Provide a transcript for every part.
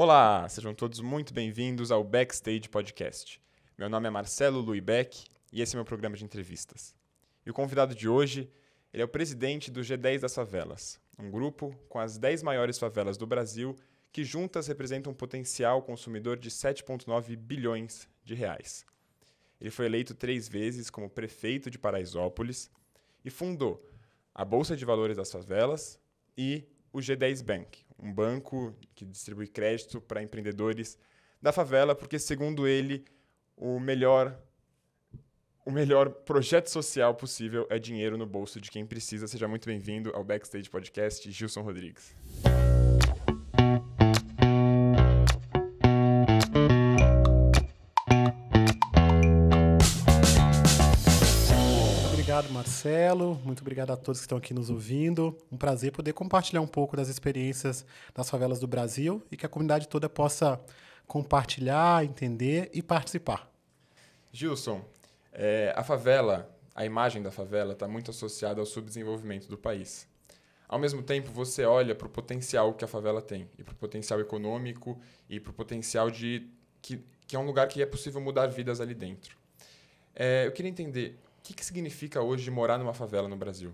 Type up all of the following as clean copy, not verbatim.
Olá, sejam todos muito bem-vindos ao Backstage Podcast. Meu nome é Marcelo Luibeck e esse é meu programa de entrevistas. E o convidado de hoje, ele é o presidente do G10 das Favelas, um grupo com as 10 maiores favelas do Brasil que juntas representam um potencial consumidor de 7,9 bilhões de reais. Ele foi eleito 3 vezes como prefeito de Paraisópolis e fundou a Bolsa de Valores das Favelas e o G10 Bank, um banco que distribui crédito para empreendedores da favela, porque, segundo ele, o melhor projeto social possível é dinheiro no bolso de quem precisa. Seja muito bem-vindo ao Backstage Podcast, Gilson Rodrigues. Obrigado, Marcelo. Muito obrigado a todos que estão aqui nos ouvindo. Um prazer poder compartilhar um pouco das experiências das favelas do Brasil e que a comunidade toda possa compartilhar, entender e participar. Gilson, a imagem da favela está muito associada ao subdesenvolvimento do país. Ao mesmo tempo, você olha para o potencial que a favela tem, e para o potencial econômico, e para o potencial que é um lugar que é possível mudar vidas ali dentro. Eu queria entender, o que significa hoje morar numa favela no Brasil?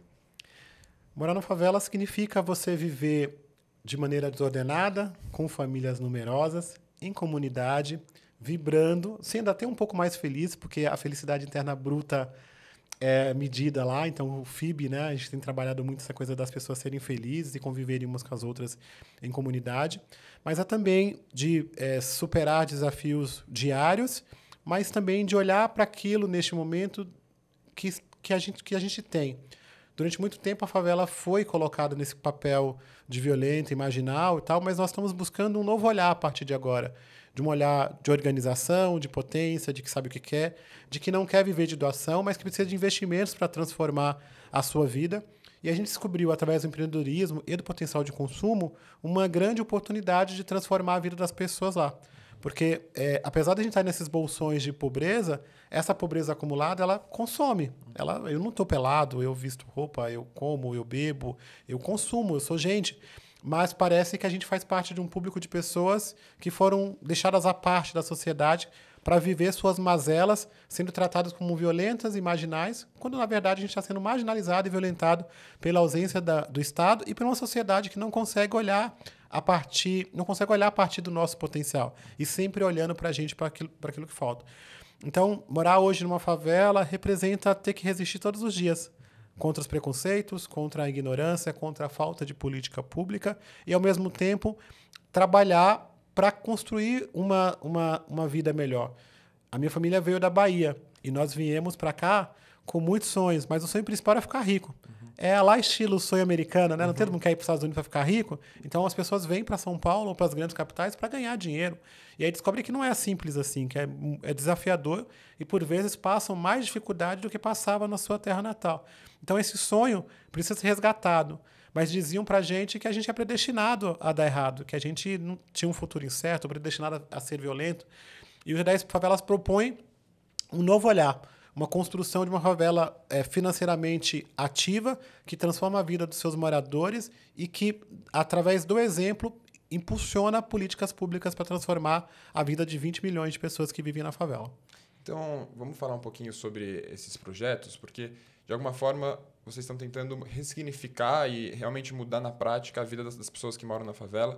Morar numa favela significa você viver de maneira desordenada, com famílias numerosas, em comunidade, vibrando, sendo até um pouco mais feliz, porque a felicidade interna bruta é medida lá. Então, o FIB, né, a gente tem trabalhado muito essa coisa das pessoas serem felizes e conviverem umas com as outras em comunidade. Mas é também de superar desafios diários, mas também de olhar para aquilo neste momento que a gente tem. Durante muito tempo, a favela foi colocada nesse papel de violenta e marginal e tal, mas nós estamos buscando um novo olhar a partir de agora. De um olhar de organização, de potência, de que sabe o que quer, de que não quer viver de doação, mas que precisa de investimentos para transformar a sua vida. E a gente descobriu, através do empreendedorismo e do potencial de consumo, uma grande oportunidade de transformar a vida das pessoas lá. Porque, apesar de a gente estar nesses bolsões de pobreza, essa pobreza acumulada, ela consome. Eu não estou pelado, eu visto roupa, eu como, eu bebo, eu consumo, eu sou gente. Mas parece que a gente faz parte de um público de pessoas que foram deixadas à parte da sociedade para viver suas mazelas, sendo tratadas como violentas e marginais, quando, na verdade, a gente está sendo marginalizado e violentado pela ausência do Estado e por uma sociedade que não consegue olhar a partir do nosso potencial e sempre olhando para a gente, para aquilo que falta. Então, morar hoje numa favela representa ter que resistir todos os dias contra os preconceitos, contra a ignorância, contra a falta de política pública e, ao mesmo tempo, trabalhar para construir uma vida melhor. A minha família veio da Bahia e nós viemos para cá com muitos sonhos, mas o sonho principal era ficar rico. É lá estilo sonho americano, né? Não todo mundo quer ir para os Estados Unidos para ficar rico. Então, as pessoas vêm para São Paulo ou para as grandes capitais para ganhar dinheiro. E aí descobrem que não é simples assim, que é desafiador e, por vezes, passam mais dificuldade do que passava na sua terra natal. Então, esse sonho precisa ser resgatado. Mas diziam para a gente que a gente é predestinado a dar errado, que a gente não tinha um futuro incerto, predestinado a ser violento. E o G10 Favelas propõe um novo olhar, uma construção de uma favela financeiramente ativa, que transforma a vida dos seus moradores e que, através do exemplo, impulsiona políticas públicas para transformar a vida de 20 milhões de pessoas que vivem na favela. Então, vamos falar um pouquinho sobre esses projetos, porque, de alguma forma, vocês estão tentando ressignificar e realmente mudar na prática a vida das pessoas que moram na favela.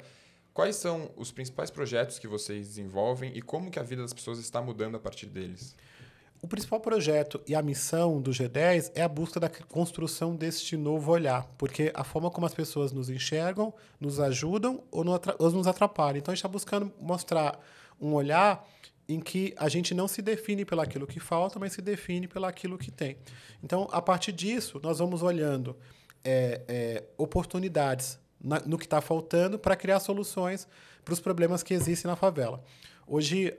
Quais são os principais projetos que vocês desenvolvem e como que a vida das pessoas está mudando a partir deles? O principal projeto e a missão do G10 é a busca da construção deste novo olhar, porque a forma como as pessoas nos enxergam, nos ajudam ou nos atrapalham. Então, a gente está buscando mostrar um olhar em que a gente não se define pelo aquilo que falta, mas se define pelo aquilo que tem. Então, a partir disso, nós vamos olhando oportunidades no que está faltando para criar soluções para os problemas que existem na favela. Hoje,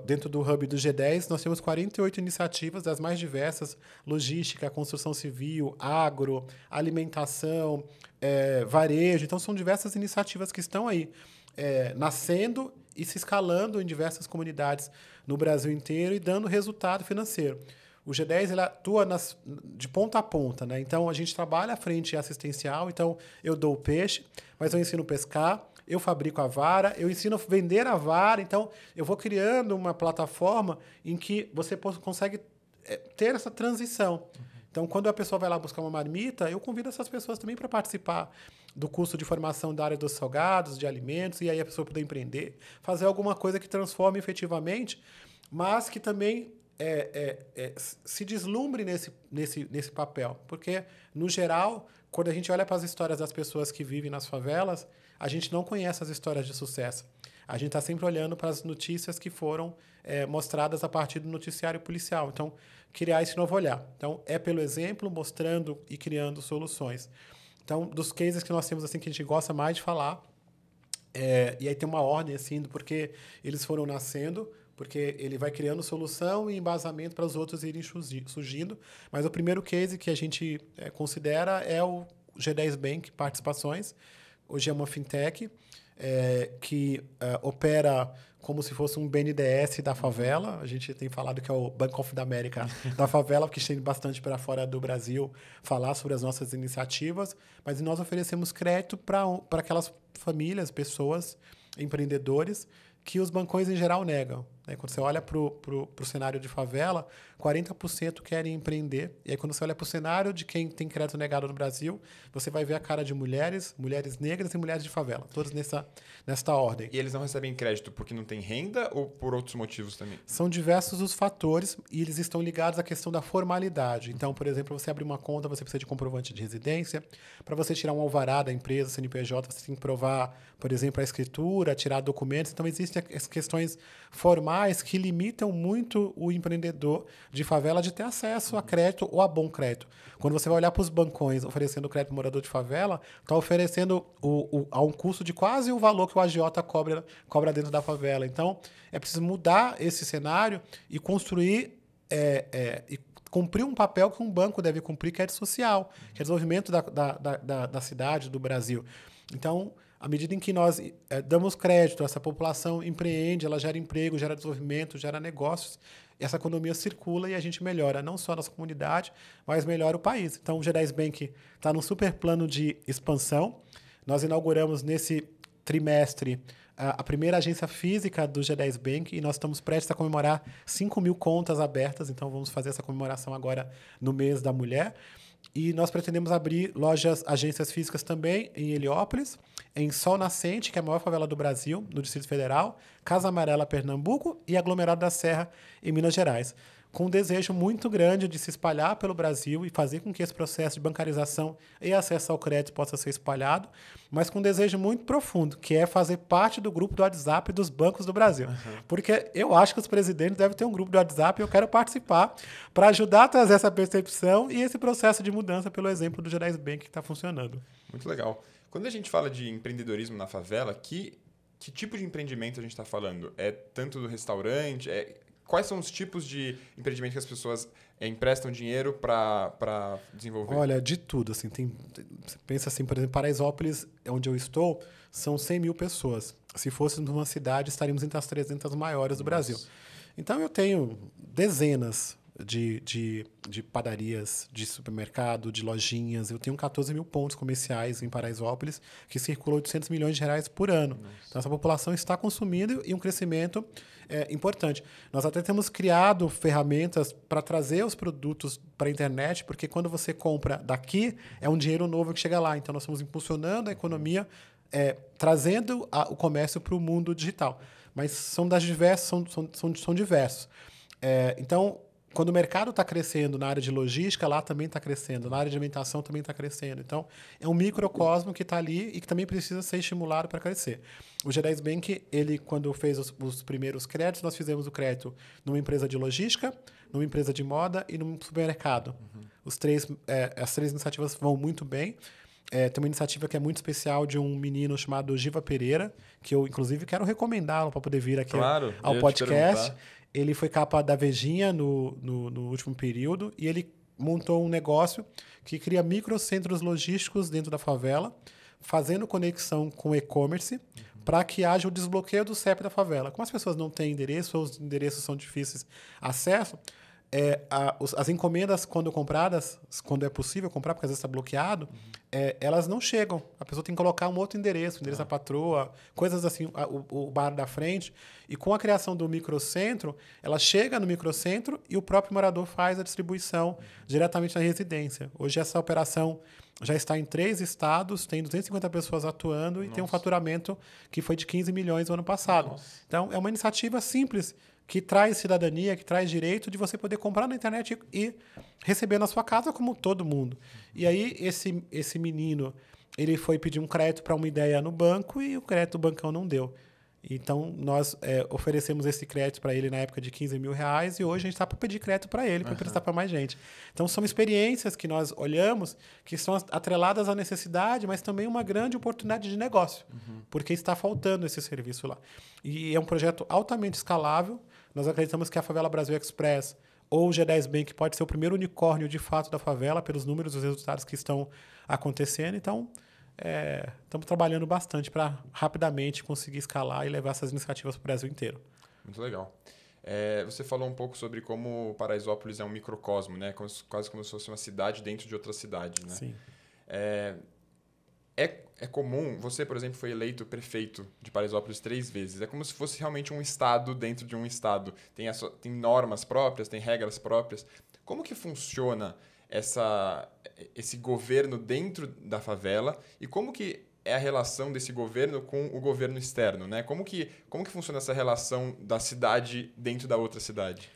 dentro do Hub do G10, nós temos 48 iniciativas das mais diversas: logística, construção civil, agro, alimentação, varejo. Então, são diversas iniciativas que estão aí nascendo e se escalando em diversas comunidades no Brasil inteiro e dando resultado financeiro. O G10 ele atua de ponta a ponta, né? Então, a gente trabalha à frente assistencial. Então, eu dou o peixe, mas eu ensino a pescar, eu fabrico a vara, eu ensino a vender a vara. Então, eu vou criando uma plataforma em que você consegue ter essa transição. Então, quando a pessoa vai lá buscar uma marmita, eu convido essas pessoas também para participar do curso de formação da área dos salgados, de alimentos, e aí a pessoa poder empreender, fazer alguma coisa que transforme efetivamente, mas que também se deslumbre nesse papel. Porque, no geral, quando a gente olha para as histórias das pessoas que vivem nas favelas, a gente não conhece as histórias de sucesso. A gente está sempre olhando para as notícias que foram mostradas a partir do noticiário policial. Então, criar esse novo olhar. Então, é pelo exemplo, mostrando e criando soluções. Então, dos cases que nós temos assim que a gente gosta mais de falar, e aí tem uma ordem assim, porque eles foram nascendo, porque ele vai criando solução e embasamento para os outros irem surgindo. Mas o primeiro case que a gente considera é o G10 Bank Participações. Hoje é uma fintech que opera como se fosse um BNDES da favela. A gente tem falado que é o Bank of the America da favela, porque tem bastante para fora do Brasil falar sobre as nossas iniciativas. Mas nós oferecemos crédito para aquelas famílias, pessoas, empreendedores, que os bancões em geral negam. Quando você olha para o cenário de favela, 40% querem empreender. E aí, quando você olha para o cenário de quem tem crédito negado no Brasil, você vai ver a cara de mulheres negras e mulheres de favela. Todas nesta ordem. E eles não recebem crédito porque não tem renda ou por outros motivos também? São diversos os fatores e eles estão ligados à questão da formalidade. Então, por exemplo, para você abrir uma conta, você precisa de comprovante de residência. Para você tirar um alvará da empresa, CNPJ, você tem que provar, por exemplo, a escritura, tirar documentos. Então, existem as questões formais que limitam muito o empreendedor de favela de ter acesso a crédito ou a bom crédito. Quando você vai olhar para os bancões oferecendo crédito para morador de favela, está oferecendo a um custo de quase o valor que o agiota cobra dentro da favela. Então, é preciso mudar esse cenário e construir e cumprir um papel que um banco deve cumprir, que é de social, que é desenvolvimento da cidade, do Brasil. Então, à medida em que nós damos crédito, essa população empreende, ela gera emprego, gera desenvolvimento, gera negócios, essa economia circula e a gente melhora não só a nossa comunidade, mas melhora o país. Então, o G10 Bank está num super plano de expansão. Nós inauguramos nesse trimestre a primeira agência física do G10 Bank e nós estamos prestes a comemorar 5.000 contas abertas. Então, vamos fazer essa comemoração agora no mês da mulher. E nós pretendemos abrir agências físicas também em Heliópolis, em Sol Nascente, que é a maior favela do Brasil, no Distrito Federal, Casa Amarela, Pernambuco, e Aglomerado da Serra, em Minas Gerais, com um desejo muito grande de se espalhar pelo Brasil e fazer com que esse processo de bancarização e acesso ao crédito possa ser espalhado, mas com um desejo muito profundo, que é fazer parte do grupo do WhatsApp dos bancos do Brasil. Uhum. Porque eu acho que os presidentes devem ter um grupo do WhatsApp e eu quero participar para ajudar a trazer essa percepção e esse processo de mudança pelo exemplo do G10 Bank que está funcionando. Muito legal. Quando a gente fala de empreendedorismo na favela, que tipo de empreendimento a gente está falando? É tanto do restaurante? Quais são os tipos de empreendimento que as pessoas emprestam dinheiro para desenvolver? Olha, de tudo. Assim, você pensa assim, por exemplo, Paraisópolis, onde eu estou, são 100.000 pessoas. Se fôssemos uma cidade, estaríamos entre as 300 maiores do Brasil. Então, eu tenho dezenas de padarias, de supermercado, de lojinhas. Eu tenho 14.000 pontos comerciais em Paraisópolis, que circulam 800 milhões de reais por ano. Nossa. Então, essa população está consumindo e um crescimento importante. Nós até temos criado ferramentas para trazer os produtos para a internet, porque quando você compra daqui, é um dinheiro novo que chega lá. Então, nós estamos impulsionando a economia, trazendo o comércio para o mundo digital. Mas são diversos. Então, quando o mercado está crescendo na área de logística, lá também está crescendo. Na área de alimentação também está crescendo. Então, é um microcosmo que está ali e que também precisa ser estimulado para crescer. O G10 Bank, ele, quando fez os primeiros créditos, nós fizemos o crédito numa empresa de logística, numa empresa de moda e num supermercado. Uhum. As três iniciativas vão muito bem. Tem uma iniciativa que é muito especial de um menino chamado Giva Pereira, que eu, inclusive, quero recomendá-lo para poder vir aqui ao podcast. Ele foi capa da Vejinha no último período e ele montou um negócio que cria microcentros logísticos dentro da favela, fazendo conexão com e-commerce para que haja o desbloqueio do CEP da favela. Como as pessoas não têm endereço ou os endereços são difíceis de acesso, as encomendas, quando compradas, quando é possível comprar, porque às vezes está bloqueado, elas não chegam. A pessoa tem que colocar um outro endereço, o endereço da patroa, coisas assim, o bar da frente. E com a criação do microcentro, ela chega no microcentro e o próprio morador faz a distribuição diretamente na residência. Hoje essa operação já está em 3 estados, tem 250 pessoas atuando e tem um faturamento que foi de 15 milhões no ano passado. Nossa. Então, é uma iniciativa simples, que traz cidadania, que traz direito de você poder comprar na internet e receber na sua casa como todo mundo. E aí, esse menino, ele foi pedir um crédito para uma ideia no banco e o crédito do bancão não deu. Então, nós oferecemos esse crédito para ele na época de 15 mil reais e hoje a gente está para pedir crédito para ele, para emprestar para mais gente. Então, são experiências que nós olhamos que são atreladas à necessidade, mas também uma grande oportunidade de negócio, porque está faltando esse serviço lá. E é um projeto altamente escalável. Nós acreditamos que a Favela Brasil Express ou o G10 Bank pode ser o primeiro unicórnio de fato da favela, pelos números e os resultados que estão acontecendo. Então, estamos trabalhando bastante para rapidamente conseguir escalar e levar essas iniciativas para o Brasil inteiro. Muito legal. Você falou um pouco sobre como Paraisópolis é um microcosmo, né? Quase como se fosse uma cidade dentro de outra cidade, né? Sim. É comum, você, por exemplo, foi eleito prefeito de Paraisópolis 3 vezes. É como se fosse realmente um estado dentro de um estado. Tem normas próprias, tem regras próprias. Como que funciona esse governo dentro da favela e como que é a relação desse governo com o governo externo, né? Como que funciona essa relação da cidade dentro da outra cidade?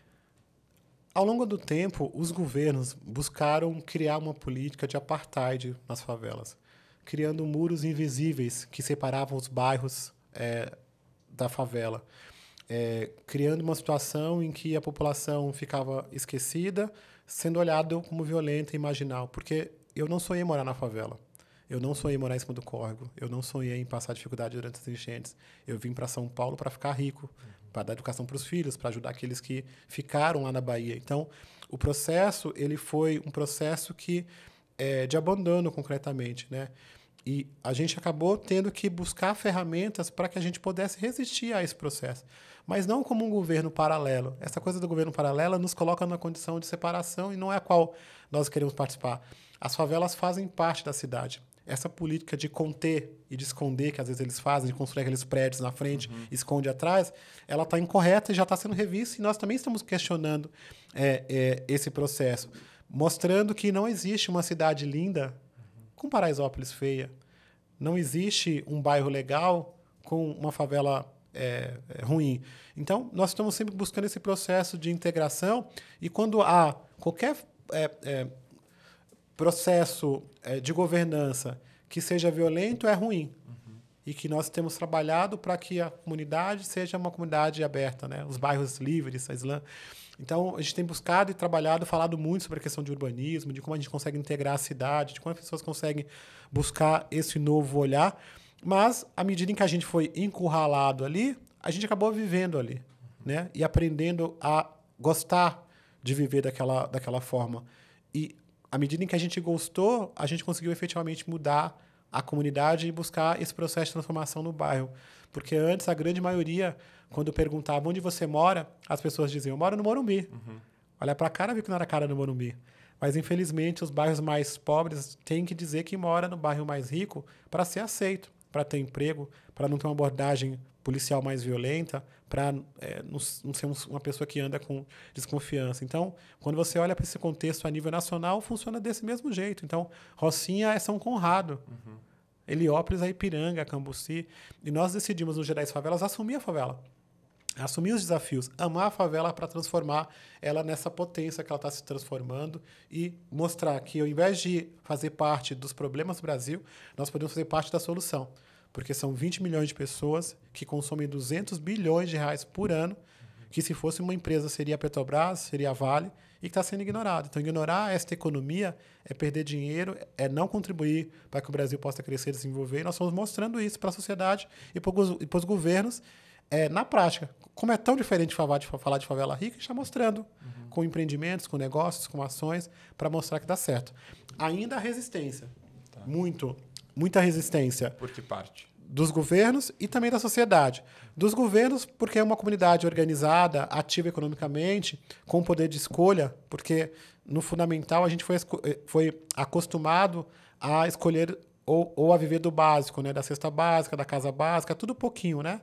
Ao longo do tempo, os governos buscaram criar uma política de apartheid nas favelas, criando muros invisíveis que separavam os bairros da favela, criando uma situação em que a população ficava esquecida, sendo olhado como violenta e marginal, porque eu não sonhei em morar na favela, eu não sonhei em morar em cima do córrego, eu não sonhei em passar dificuldade durante as enchentes, eu vim para São Paulo para ficar rico, para dar educação para os filhos, para ajudar aqueles que ficaram lá na Bahia. Então, o processo ele foi um processo de abandono concretamente, né? E a gente acabou tendo que buscar ferramentas para que a gente pudesse resistir a esse processo. Mas não como um governo paralelo. Essa coisa do governo paralelo nos coloca numa condição de separação e não é a qual nós queremos participar. As favelas fazem parte da cidade. Essa política de conter e de esconder, que às vezes eles fazem, de construir aqueles prédios na frente, esconde atrás, ela está incorreta e já está sendo revista, e nós também estamos questionando esse processo, mostrando que não existe uma cidade linda com Paraisópolis feia. Não existe um bairro legal com uma favela ruim. Então, nós estamos sempre buscando esse processo de integração e quando há qualquer processo de governança que seja violento, é ruim. E que nós temos trabalhado para que a comunidade seja uma comunidade aberta, né? Os bairros livres, a Islã. Então, a gente tem buscado e trabalhado, falado muito sobre a questão de urbanismo, de como a gente consegue integrar a cidade, de como as pessoas conseguem buscar esse novo olhar. Mas, à medida em que a gente foi encurralado ali, a gente acabou vivendo ali, né? E aprendendo a gostar de viver daquela forma. E, à medida em que a gente gostou, a gente conseguiu efetivamente mudar a comunidade e buscar esse processo de transformação no bairro. Porque antes, a grande maioria, quando perguntava onde você mora, as pessoas diziam, eu moro no Morumbi. Olha para a cara, viu que não era a cara do Morumbi. Mas, infelizmente, os bairros mais pobres têm que dizer que mora no bairro mais rico para ser aceito, para ter emprego, para não ter uma abordagem policial mais violenta, para não ser uma pessoa que anda com desconfiança. Então, quando você olha para esse contexto a nível nacional, funciona desse mesmo jeito. Então, Rocinha é São Conrado. Heliópolis é Ipiranga, Cambuci. E nós decidimos, no G10 Favelas, assumir a favela. Assumir os desafios, amar a favela para transformar ela nessa potência que ela está se transformando e mostrar que, ao invés de fazer parte dos problemas do Brasil, nós podemos fazer parte da solução. Porque são 20 milhões de pessoas que consomem 200 bilhões de reais por ano, que se fosse uma empresa seria a Petrobras, seria a Vale, e que está sendo ignorado. Então, ignorar esta economia é perder dinheiro, é não contribuir para que o Brasil possa crescer e desenvolver. E nós estamos mostrando isso para a sociedade e para os governos na prática. Como é tão diferente falar de favela rica, a gente está mostrando com empreendimentos, com negócios, com ações, para mostrar que dá certo. Ainda há resistência. Tá. Muita resistência. Por que parte? dos governos e também da sociedade. Dos governos, porque é uma comunidade organizada, ativa economicamente, com poder de escolha, porque, no fundamental, a gente foi acostumado a escolher ou a viver do básico, né? Da cesta básica, da casa básica, tudo pouquinho, né?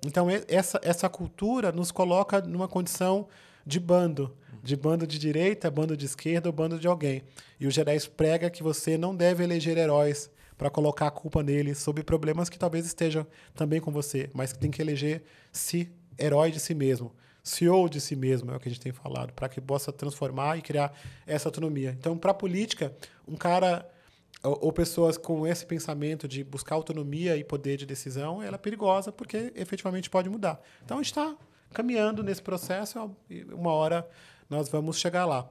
Então, essa cultura nos coloca numa condição de bando de direita, bando de esquerda ou bando de alguém. E o G10 prega que você não deve eleger heróis para colocar a culpa neles sobre problemas que talvez estejam também com você, mas que tem que eleger herói de si mesmo. CEO de si mesmo, é o que a gente tem falado, para que possa transformar e criar essa autonomia. Então, para a política, um cara ou pessoas com esse pensamento de buscar autonomia e poder de decisão, ela é perigosa porque efetivamente pode mudar. Então, a gente está caminhando nesse processo e uma hora nós vamos chegar lá.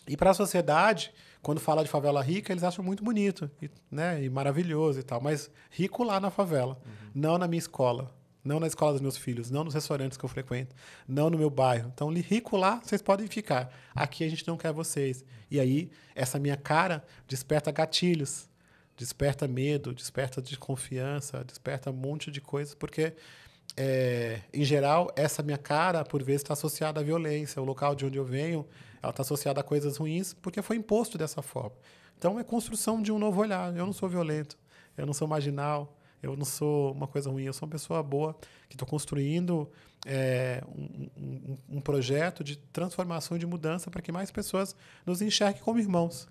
E para a sociedade, quando fala de favela rica, eles acham muito bonito, né, e maravilhoso e tal, mas rico lá na favela, não na minha escola, não na escola dos meus filhos, não nos restaurantes que eu frequento, não no meu bairro. Então, rico lá, vocês podem ficar. Aqui a gente não quer vocês. E aí, essa minha cara desperta gatilhos, desperta medo, desperta desconfiança, desperta um monte de coisas, porque, em geral, essa minha cara, por vezes, está associada à violência. O local de onde eu venho, ela está associada a coisas ruins, porque foi imposto dessa forma. Então, é construção de um novo olhar. Eu não sou violento, eu não sou marginal, eu não sou uma coisa ruim, eu sou uma pessoa boa que estou construindo um projeto de transformação e de mudança para que mais pessoas nos enxerguem como irmãos.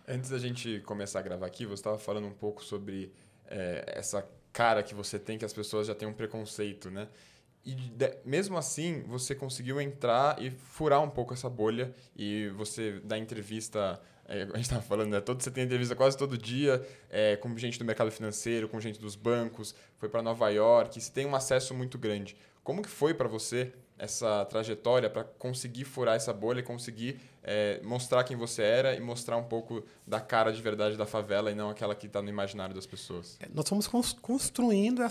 Antes da gente começar a gravar aqui, você estava falando um pouco sobre essa cara que você tem, que as pessoas já têm um preconceito, né? E mesmo assim, você conseguiu entrar e furar um pouco essa bolha e você dá entrevista... a gente estava falando, né? Você tem entrevista quase todo dia com gente do mercado financeiro, com gente dos bancos, foi para Nova York, você tem um acesso muito grande. Como que foi para você essa trajetória para conseguir furar essa bolha e conseguir mostrar quem você era e mostrar um pouco da cara de verdade da favela e não aquela que está no imaginário das pessoas? Nós fomos construindo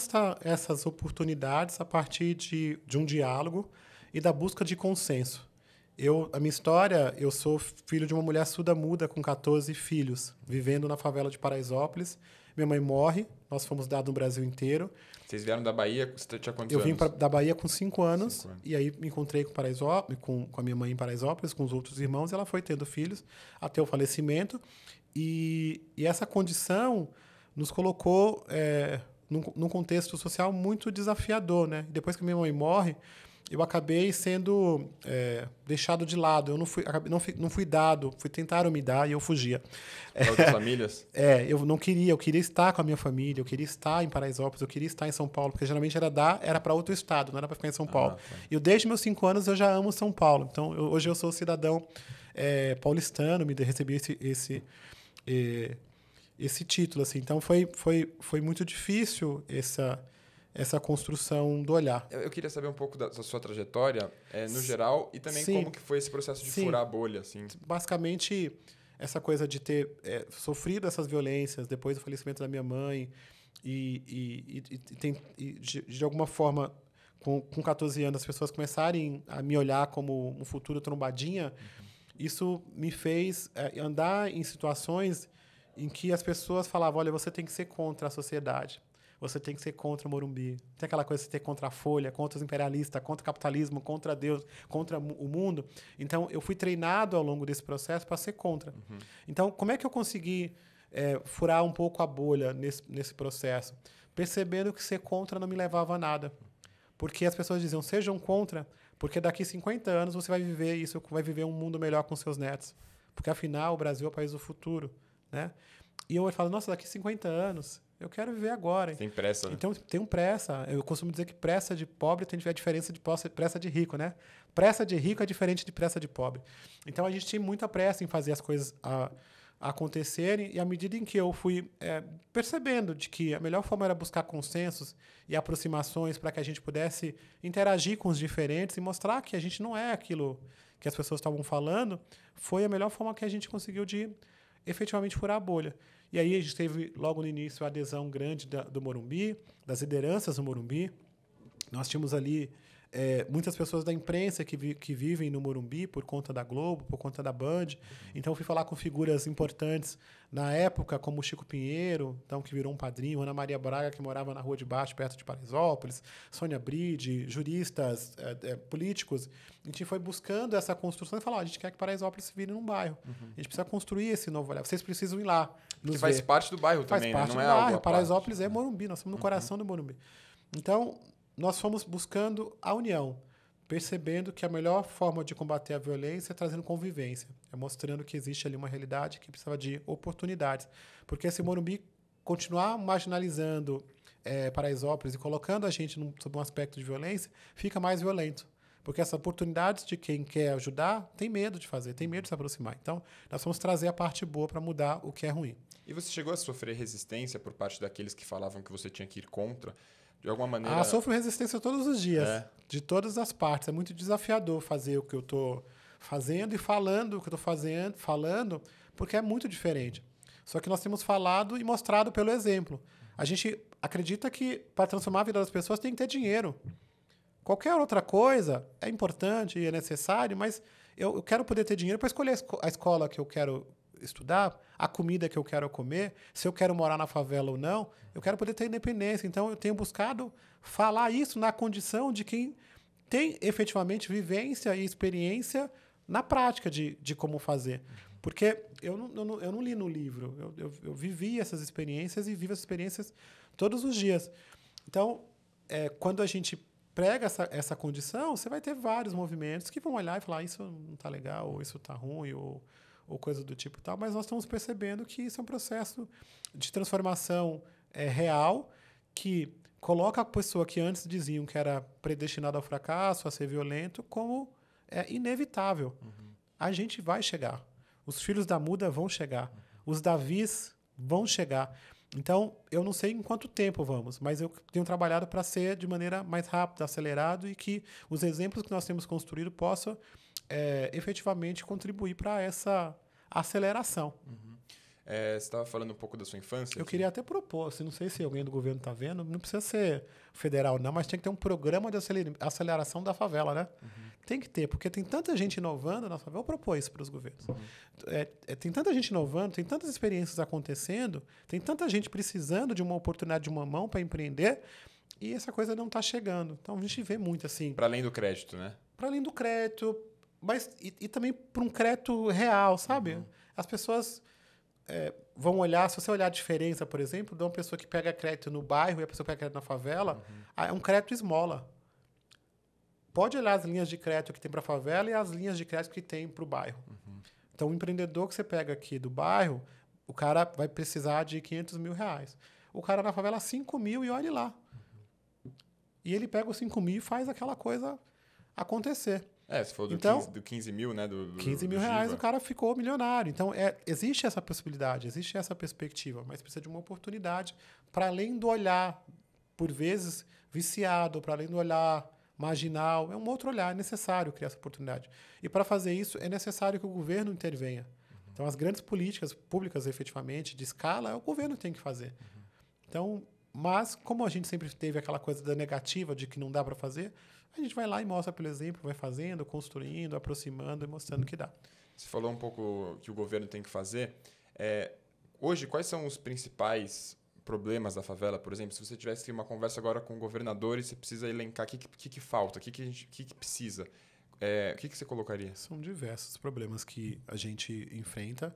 essas oportunidades a partir de um diálogo e da busca de consenso. A minha história, eu sou filho de uma mulher surda-muda com 14 filhos, vivendo na favela de Paraisópolis. Minha mãe morre, nós fomos dados no Brasil inteiro. Vocês vieram da Bahia, você tinha quantos anos? Eu vim da Bahia com 5 anos, e aí me encontrei com a minha mãe em Paraisópolis, com os outros irmãos, e ela foi tendo filhos até o falecimento. E essa condição nos colocou num contexto social muito desafiador, né? Depois que minha mãe morre, eu acabei sendo deixado de lado. Eu não fui dado, tentaram me dar e eu fugia. Para outras famílias? Eu não queria, eu queria estar com a minha família, eu queria estar em Paraisópolis, eu queria estar em São Paulo, porque geralmente era para outro estado, não era para ficar em São Paulo. Tá. E desde meus 5 anos eu já amo São Paulo. Então, hoje eu sou cidadão paulistano, recebi esse título. Assim. Então, foi muito difícil essa construção do olhar. Eu queria saber um pouco da sua trajetória, no geral, e também como que foi esse processo de furar a bolha. Assim. Basicamente, essa coisa de ter sofrido essas violências depois do falecimento da minha mãe e de alguma forma, com 14 anos, as pessoas começarem a me olhar como um futuro trombadinha, isso me fez andar em situações em que as pessoas falavam, olha, você tem que ser contra a sociedade. Você tem que ser contra o Morumbi. Tem aquela coisa de você ter contra a Folha, contra os imperialistas, contra o capitalismo, contra Deus, contra o mundo. Então, eu fui treinado ao longo desse processo para ser contra. Uhum. Então, como é que eu consegui furar um pouco a bolha nesse processo? Percebendo que ser contra não me levava a nada. Porque as pessoas diziam, sejam contra, porque daqui 50 anos você vai viver isso, vai viver um mundo melhor com seus netos. Porque, afinal, o Brasil é o país do futuro. Né? E eu falo, nossa, daqui 50 anos... Eu quero viver agora. Tem pressa, né? Então, tem pressa. Eu costumo dizer que pressa de pobre tem a diferença de pressa de rico, né? Pressa de rico é diferente de pressa de pobre. Então, a gente tinha muita pressa em fazer as coisas acontecerem e à medida em que eu fui percebendo de que a melhor forma era buscar consensos e aproximações para que a gente pudesse interagir com os diferentes e mostrar que a gente não é aquilo que as pessoas estavam falando, foi a melhor forma que a gente conseguiu de efetivamente furar a bolha. E aí a gente teve, logo no início, a adesão grande do Morumbi, das lideranças do Morumbi. Nós tínhamos ali muitas pessoas da imprensa que vivem no Morumbi por conta da Globo, por conta da Band. Então, eu fui falar com figuras importantes na época, como o Chico Pinheiro, então, que virou um padrinho, Ana Maria Braga, que morava na Rua de Baixo, perto de Paraisópolis, Sônia Bride, juristas, políticos. A gente foi buscando essa construção e falou, a gente quer que Paraisópolis se vire num bairro. A gente precisa construir esse novo olhar. Vocês precisam ir lá nos Que faz ver. parte do bairro Faz também, parte né? Não do é algo bairro. à Paraisópolis parte. é Morumbi, nós estamos no coração do Morumbi. Então, nós fomos buscando a união, percebendo que a melhor forma de combater a violência é trazendo convivência, é mostrando que existe ali uma realidade que precisava de oportunidades. Porque se Morumbi continuar marginalizando Paraisópolis e colocando a gente sob um aspecto de violência, fica mais violento. Porque essas oportunidades de quem quer ajudar tem medo de fazer, tem medo de se aproximar. Então, nós vamos trazer a parte boa para mudar o que é ruim. E você chegou a sofrer resistência por parte daqueles que falavam que você tinha que ir contra? De alguma maneira... Sofro resistência todos os dias, de todas as partes. É muito desafiador fazer o que eu estou fazendo e falando o que eu estou falando, porque é muito diferente. Só que nós temos falado e mostrado pelo exemplo. A gente acredita que para transformar a vida das pessoas tem que ter dinheiro. Qualquer outra coisa é importante e é necessário, mas eu quero poder ter dinheiro para escolher a escola que eu quero estudar, a comida que eu quero comer, se eu quero morar na favela ou não, eu quero poder ter independência. Então, eu tenho buscado falar isso na condição de quem tem efetivamente vivência e experiência na prática de como fazer. Porque eu não li no livro, eu vivi essas experiências e vivo essas experiências todos os dias. Então, quando a gente prega essa condição, você vai ter vários movimentos que vão olhar e falar isso não está legal, ou isso está ruim, ou coisa do tipo tal, mas nós estamos percebendo que isso é um processo de transformação real que coloca a pessoa que antes diziam que era predestinada ao fracasso, a ser violento, como inevitável. A gente vai chegar. Os filhos da Muda vão chegar. Os Davis vão chegar. Então, eu não sei em quanto tempo vamos, mas eu tenho trabalhado para ser de maneira mais rápida, acelerado, e que os exemplos que nós temos construído possam efetivamente contribuir para essa aceleração. Você estava falando um pouco da sua infância. Eu queria até propor, assim, não sei se alguém do governo está vendo, não precisa ser federal não, mas tem que ter um programa de aceleração da favela, né? Tem que ter, porque tem tanta gente inovando na favela. Eu propor isso para os governos. Tem tanta gente inovando, tem tantas experiências acontecendo, tem tanta gente precisando de uma oportunidade de uma mão para empreender, e essa coisa não está chegando. Então, a gente vê muito assim. Para além do crédito, né? Para além do crédito, mas e também para um crédito real, sabe? As pessoas vão olhar, se você olhar a diferença, por exemplo, de uma pessoa que pega crédito no bairro e a pessoa que pega crédito na favela, é um crédito esmola. Pode olhar as linhas de crédito que tem para a favela e as linhas de crédito que tem para o bairro. Então, o empreendedor que você pega aqui do bairro, o cara vai precisar de R$500 mil. O cara na favela, 5 mil, e olhe lá. E ele pega os 5 mil e faz aquela coisa acontecer. Você falou do 15 mil, né? Do 15 mil reais, o cara ficou milionário. Então, existe essa possibilidade, existe essa perspectiva, mas precisa de uma oportunidade para além do olhar, por vezes, viciado, para além do olhar marginal. É um outro olhar, é necessário criar essa oportunidade. E para fazer isso, é necessário que o governo intervenha. Então, as grandes políticas públicas, efetivamente, de escala, o governo tem que fazer. Então, mas, como a gente sempre teve aquela coisa da negativa de que não dá para fazer, a gente vai lá e mostra pelo exemplo, vai fazendo, construindo, aproximando e mostrando que dá. Você falou um pouco que o governo tem que fazer. Hoje, quais são os principais problemas da favela? Por exemplo, se você tivesse uma conversa agora com governadores, você precisa elencar o que falta, o que precisa. O que você colocaria? São diversos problemas que a gente enfrenta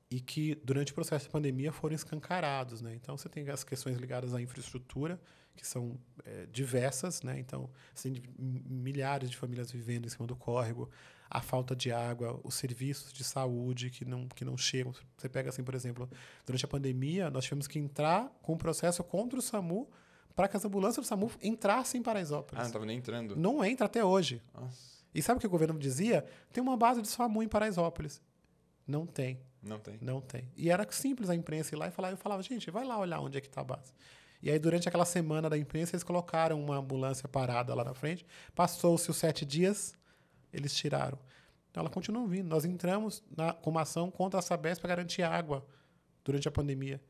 e que, durante o processo de pandemia, foram escancarados, né? Então, você tem as questões ligadas à infraestrutura, que são diversas, né? Então, você tem milhares de famílias vivendo em cima do córrego, a falta de água, os serviços de saúde que não chegam. Você pega, assim, por exemplo, durante a pandemia, nós tivemos que entrar com um processo contra o SAMU para que as ambulâncias do SAMU entrassem em Paraisópolis. Não estava nem entrando. Não entra até hoje. Nossa. E sabe o que o governo dizia? Tem uma base de SAMU em Paraisópolis. Não tem. Não tem. E era simples a imprensa ir lá e falar. Eu falava, gente, vai lá olhar onde é que está a base. E aí, durante aquela semana da imprensa, eles colocaram uma ambulância parada lá na frente. Passou-se os 7 dias, eles tiraram. Então, ela continua vindo. Nós entramos com uma ação contra a Sabesp para garantir água durante a pandemia.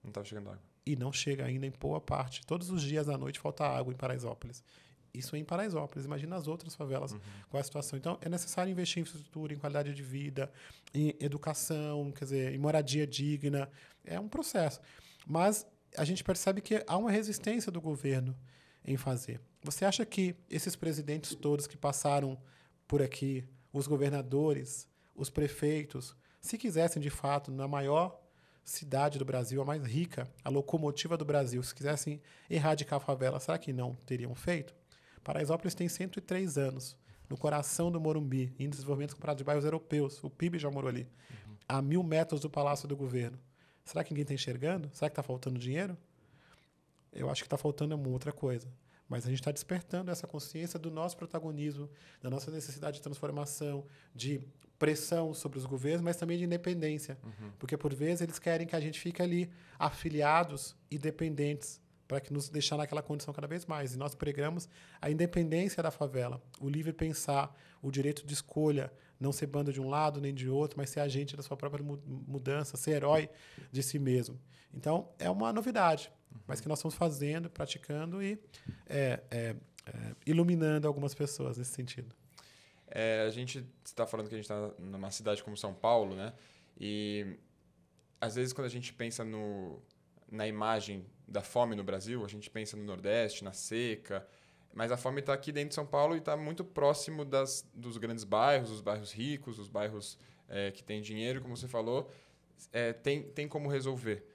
Não estava chegando água. E não chega ainda em boa parte. Todos os dias à noite falta água em Paraisópolis. Isso é em Paraisópolis. Imagina as outras favelas, qual é a situação. Então, é necessário investir em infraestrutura, em qualidade de vida, em educação, quer dizer, em moradia digna. É um processo. Mas a gente percebe que há uma resistência do governo em fazer. Você acha que esses presidentes todos que passaram por aqui, os governadores, os prefeitos, se quisessem, de fato, na maior cidade do Brasil, a mais rica, a locomotiva do Brasil, se quisessem erradicar a favela, será que não teriam feito? Paraisópolis tem 103 anos, no coração do Morumbi, em desenvolvimento comparado de bairros europeus. O PIB já morou ali. A 1.000 metros do Palácio do Governo. Será que ninguém está enxergando? Será que está faltando dinheiro? Eu acho que está faltando uma outra coisa. Mas a gente está despertando essa consciência do nosso protagonismo, da nossa necessidade de transformação, de pressão sobre os governos, mas também de independência. Porque, por vezes, eles querem que a gente fique ali afiliados e dependentes para que nos deixar naquela condição cada vez mais. E nós pregamos a independência da favela, o livre pensar, o direito de escolha, não ser banda de um lado nem de outro, mas ser agente da sua própria mudança, ser herói de si mesmo. Então, é uma novidade, mas que nós estamos fazendo, praticando e iluminando algumas pessoas nesse sentido. A gente está falando que a gente está numa cidade como São Paulo, né? E às vezes quando a gente pensa na imagem da fome no Brasil, a gente pensa no Nordeste, na seca, mas a fome está aqui dentro de São Paulo e está muito próximo dos grandes bairros, os bairros ricos, os bairros que têm dinheiro, como você falou, tem como resolver.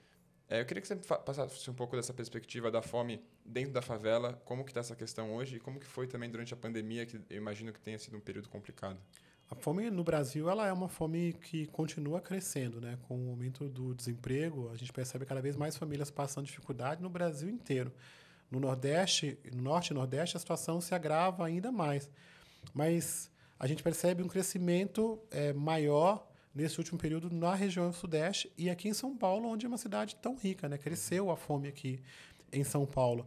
Eu queria que você passasse um pouco dessa perspectiva da fome dentro da favela, como que está essa questão hoje e como que foi também durante a pandemia, que eu imagino que tenha sido um período complicado. A fome no Brasil ela é uma fome que continua crescendo, né? Com o aumento do desemprego, a gente percebe cada vez mais famílias passando dificuldade no Brasil inteiro. No Nordeste, no Norte e Nordeste, a situação se agrava ainda mais. Mas a gente percebe um crescimento maior nesse último período na região Sudeste e aqui em São Paulo, onde é uma cidade tão rica, né? Cresceu a fome aqui em São Paulo.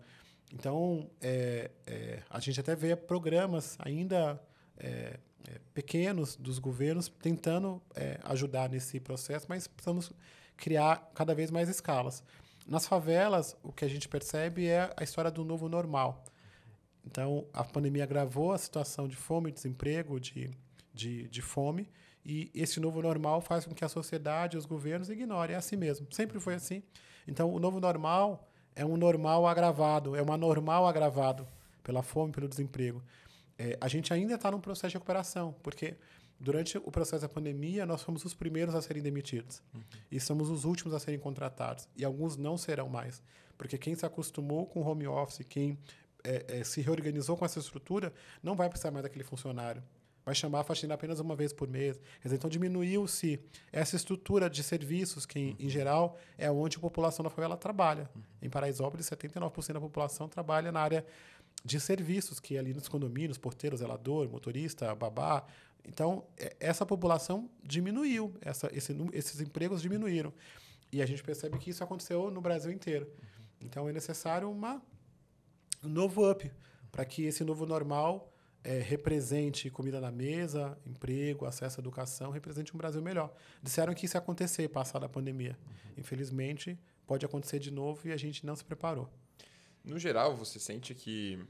Então, a gente até vê programas ainda pequenos dos governos tentando ajudar nesse processo, mas precisamos criar cada vez mais escalas. Nas favelas, o que a gente percebe é a história do novo normal. Então, a pandemia agravou a situação de fome, desemprego, de fome, e esse novo normal faz com que a sociedade e os governos ignorem. É assim mesmo, sempre foi assim. Então, o novo normal é um normal agravado, é uma normal agravado pela fome, pelo desemprego. A gente ainda está num processo de recuperação, porque durante o processo da pandemia, nós fomos os primeiros a serem demitidos. E somos os últimos a serem contratados. E alguns não serão mais. Porque quem se acostumou com o home office, quem se reorganizou com essa estrutura, não vai precisar mais daquele funcionário. Vai chamar a faxina apenas uma vez por mês. Quer dizer, então, diminuiu-se essa estrutura de serviços, que, em geral, é onde a população da favela trabalha. Em Paraisópolis, 79% da população trabalha na área de serviços, que é ali nos condomínios, porteiro, zelador, motorista, babá. Então, essa população diminuiu, esses empregos diminuíram. E a gente percebe que isso aconteceu no Brasil inteiro. Então, é necessário um novo up para que esse novo normal represente comida na mesa, emprego, acesso à educação, represente um Brasil melhor. Disseram que isso ia acontecer, passada a pandemia. Infelizmente, pode acontecer de novo e a gente não se preparou. No geral, você sente que,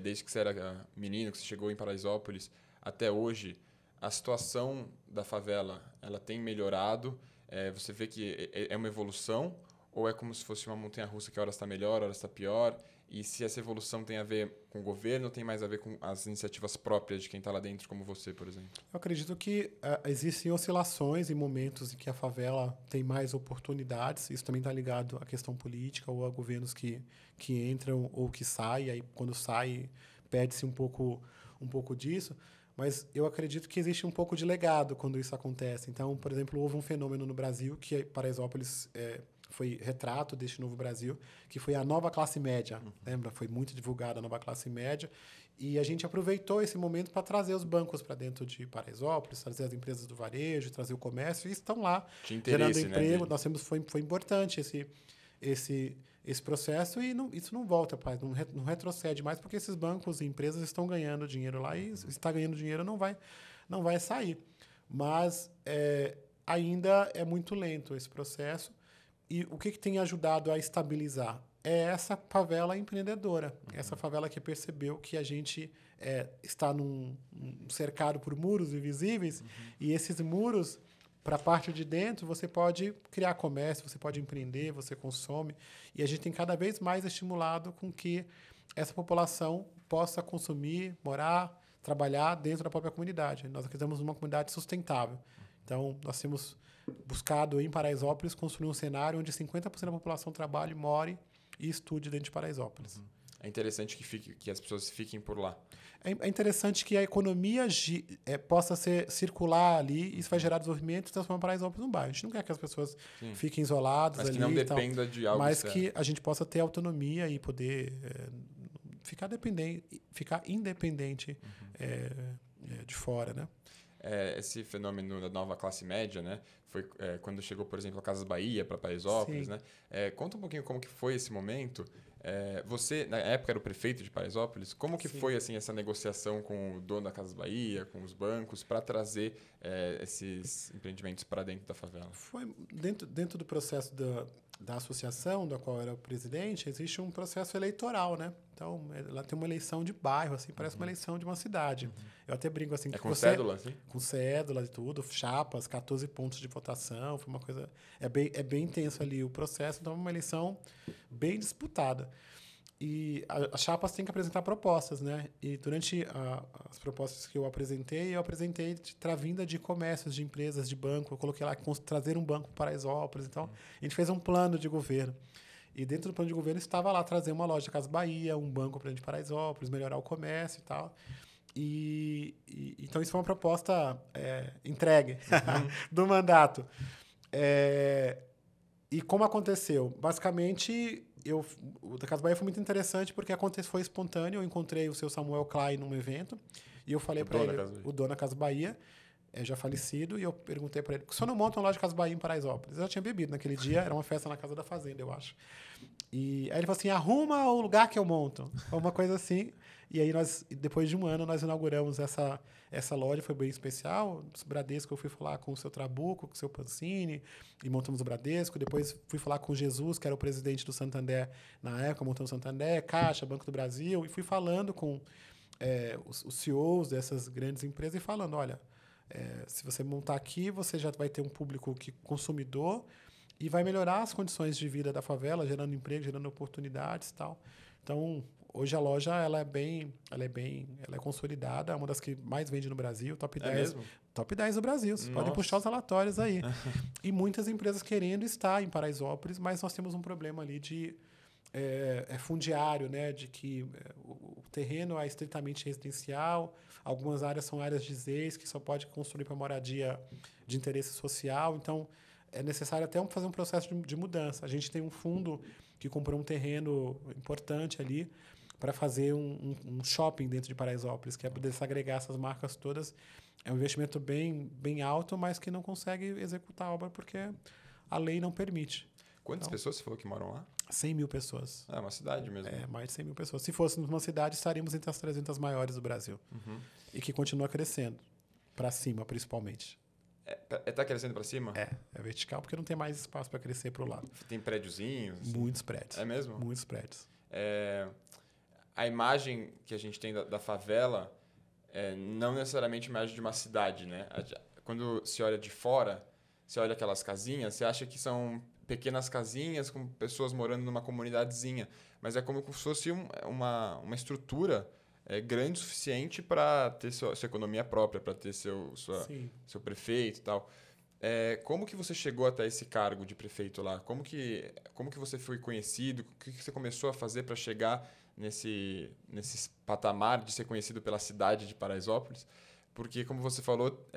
desde que você era menino, que você chegou em Paraisópolis, até hoje, a situação da favela ela tem melhorado? Você vê que é uma evolução? Ou é como se fosse uma montanha-russa que horas está melhor, horas está pior? E se essa evolução tem a ver com o governo ou tem mais a ver com as iniciativas próprias de quem está lá dentro, como você, por exemplo? Eu acredito que existem oscilações em momentos em que a favela tem mais oportunidades. Isso também está ligado à questão política ou a governos que entram ou que saem. Aí, quando sai, perde-se um pouco disso. Mas eu acredito que existe um pouco de legado quando isso acontece. Então, por exemplo, houve um fenômeno no Brasil que Paraisópolis foi retrato deste novo Brasil, que foi a nova classe média. Lembra? Foi muito divulgada a nova classe média. E a gente aproveitou esse momento para trazer os bancos para dentro de Paraisópolis, trazer as empresas do varejo, trazer o comércio, e estão lá gerando emprego. Né, nós temos, foi importante esse processo e isso não volta, não retrocede mais, porque esses bancos e empresas estão ganhando dinheiro lá e se está ganhando dinheiro não vai sair. Mas ainda é muito lento esse processo. E o que tem ajudado a estabilizar? é essa favela empreendedora, essa favela que percebeu que a gente está num cercado por muros invisíveis e esses muros, para a parte de dentro, você pode criar comércio, você pode empreender, você consome. E a gente tem cada vez mais estimulado com que essa população possa consumir, morar, trabalhar dentro da própria comunidade. Nós queremos uma comunidade sustentável. Então, nós temos buscado em Paraisópolis construir um cenário onde 50% da população trabalhe, more e estude dentro de Paraisópolis. É interessante que as pessoas fiquem por lá. É interessante que a economia possa circular ali, isso vai gerar desenvolvimento e transformar Paraisópolis num bairro. A gente não quer que as pessoas fiquem isoladas ali. Mas que não dependa de algo mas que a gente possa ter autonomia e poder ficar independente de fora, né? Esse fenômeno da nova classe média, né? Foi quando chegou, por exemplo, a Casas Bahia para Paraisópolis, né? Conta um pouquinho como que foi esse momento. Você, na época, era o prefeito de Paraisópolis. Como que foi assim, essa negociação com o dono da Casas Bahia, com os bancos, para trazer esses empreendimentos para dentro da favela? Foi dentro do processo da associação, da qual eu era o presidente, existe um processo eleitoral, né? Então, lá tem uma eleição de bairro, assim, parece uma eleição de uma cidade. Eu até brinco assim... Com cédula, assim? Com cédula e tudo, chapas, 14 pontos de votação, foi uma coisa... É bem intenso ali o processo, então é uma eleição bem disputada. E as chapas têm que apresentar propostas, né? E durante as propostas que eu apresentei a vinda de comércios, de empresas, de banco. Eu coloquei lá trazer um banco para Paraisópolis. Então, a gente fez um plano de governo. E dentro do plano de governo estava lá trazer uma loja Casas Bahia, um banco para Paraisópolis, melhorar o comércio e tal. Então, isso foi uma proposta entregue do mandato. E como aconteceu? Basicamente, o da Casas Bahia foi muito interessante porque foi espontâneo. Eu encontrei o seu Samuel Klein num evento e eu falei para ele, o dono da Casas Bahia, já falecido, e eu perguntei para ele, por que o senhor não monta uma loja de Casas Bahia em Paraisópolis? Eu já tinha bebido naquele dia, era uma festa na Casa da Fazenda, eu acho. E aí ele falou assim, arruma o lugar que eu monto. Uma coisa assim. E aí, depois de um ano, nós inauguramos essa loja, foi bem especial. O Bradesco, eu fui falar com o seu Trabuco, com o seu Pancini, e montamos o Bradesco. Depois fui falar com o Jesus, que era o presidente do Santander na época, montamos o Santander, Caixa, Banco do Brasil, e fui falando com os CEOs dessas grandes empresas e falando, olha, se você montar aqui, você já vai ter um público consumidor e vai melhorar as condições de vida da favela, gerando emprego, gerando oportunidades e tal. Então, hoje a loja ela é consolidada, é uma das que mais vende no Brasil, top 10. Mesmo? Top 10 do Brasil. Você pode puxar os relatórios aí. E muitas empresas querendo estar em Paraisópolis, mas nós temos um problema ali de fundiário, né? De que o terreno é estritamente residencial, algumas áreas são áreas de ZEIS, que só pode construir para moradia de interesse social. Então, é necessário até fazer um processo de mudança. A gente tem um fundo que comprou um terreno importante ali para fazer um shopping dentro de Paraisópolis, que é poder desagregar essas marcas todas. É um investimento bem alto, mas que não consegue executar a obra porque a lei não permite. Quantas pessoas você falou que moram lá? 100 mil pessoas. É uma cidade mesmo. Mais de 100 mil pessoas. Se fôssemos uma cidade, estaríamos entre as 300 maiores do Brasil. E que continua crescendo, para cima, principalmente. Está crescendo para cima? É vertical, porque não tem mais espaço para crescer para o lado. Tem prédiozinhos? Assim? Muitos prédios. É mesmo? Muitos prédios. A imagem que a gente tem da favela não necessariamente a imagem de uma cidade, né? Quando se olha de fora, você olha aquelas casinhas, você acha que são pequenas casinhas com pessoas morando numa comunidadezinha, mas é como se fosse uma estrutura grande o suficiente para ter sua economia própria, para ter seu prefeito e tal. Como que você chegou até esse cargo de prefeito lá? Como que você foi conhecido? O que você começou a fazer para chegar nesse patamar de ser conhecido pela cidade de Paraisópolis? Porque, como você falou,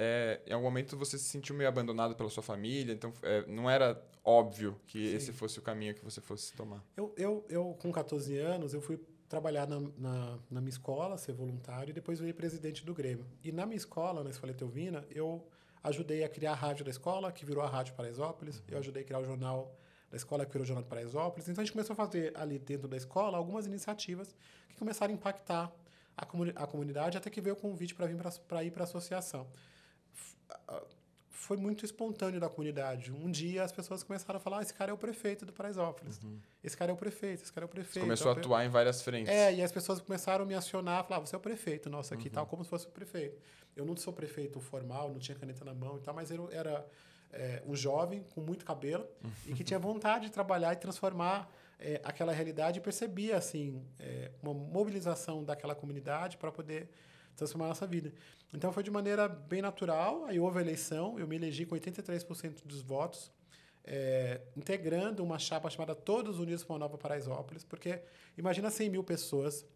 em algum momento você se sentiu meio abandonado pela sua família, então não era óbvio que esse fosse o caminho que você fosse tomar. Eu com 14 anos, eu fui trabalhar na minha escola, ser voluntário, e depois virei presidente do Grêmio. E na minha escola, na Escola Etelvina, eu ajudei a criar a rádio da escola, que virou a Rádio Paraisópolis. Eu ajudei a criar o jornal da escola, que virou o Jornal de Paraisópolis. Então, a gente começou a fazer ali dentro da escola algumas iniciativas que começaram a impactar a comunidade, até que veio o convite para ir para a associação. foi muito espontâneo da comunidade. Um dia as pessoas começaram a falar, esse cara é o prefeito do Paraisópolis. Esse cara é o prefeito, esse cara é o prefeito. Você começou a atuar em várias frentes. E as pessoas começaram a me acionar, falar, você é o prefeito nosso aqui, tal, como se fosse o prefeito. Eu não sou prefeito formal, não tinha caneta na mão e tal, mas eu era um jovem com muito cabelo e que tinha vontade de trabalhar e transformar aquela realidade e percebia, assim, uma mobilização daquela comunidade para poder transformar a nossa vida. Então, foi de maneira bem natural. Aí houve a eleição, eu me elegi com 83% dos votos, integrando uma chapa chamada Todos Unidos por uma Nova Paraisópolis, porque imagina 100 mil pessoas.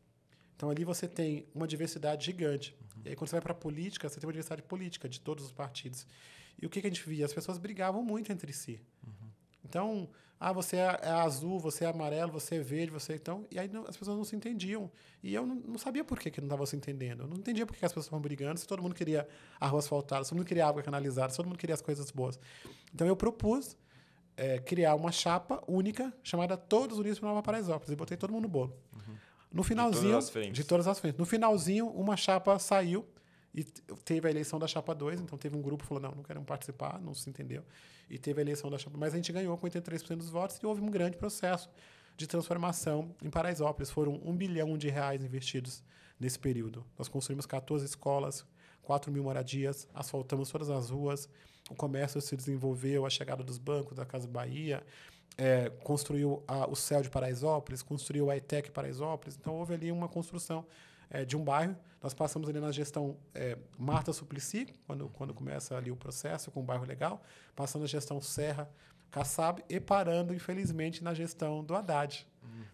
Então, ali você tem uma diversidade gigante. E aí, quando você vai para a política, você tem uma diversidade política de todos os partidos. E o que a gente via? As pessoas brigavam muito entre si. Então, você é azul, você é amarelo, você é verde, você... Então, e aí as pessoas não se entendiam. E eu não sabia por que não estava se entendendo. Eu não entendia por que as pessoas estavam brigando, se todo mundo queria a rua asfaltada, se todo mundo queria água canalizada, se todo mundo queria as coisas boas. Então, eu propus criar uma chapa única chamada Todos Unidos por Nova Paraisópolis. E botei todo mundo no bolo. No finalzinho... De todas as frentes. No finalzinho, uma chapa saiu e teve a eleição da chapa 2. Então, teve um grupo que falou, não queremos participar, não se entendeu. E teve a eleição da chapa, mas a gente ganhou com 83% dos votos e houve um grande processo de transformação em Paraisópolis. Foram R$1 bilhão investidos nesse período. Nós construímos 14 escolas, 4 mil moradias, asfaltamos todas as ruas, o comércio se desenvolveu, a chegada dos bancos, da Casa Bahia, construiu o CEL de Paraisópolis, construiu a ETEC Paraisópolis. Então, houve ali uma construção de um bairro. Nós passamos ali na gestão Marta Suplicy, quando começa ali o processo com o bairro legal, passando na gestão Serra, Kassab e parando, infelizmente, na gestão do Haddad.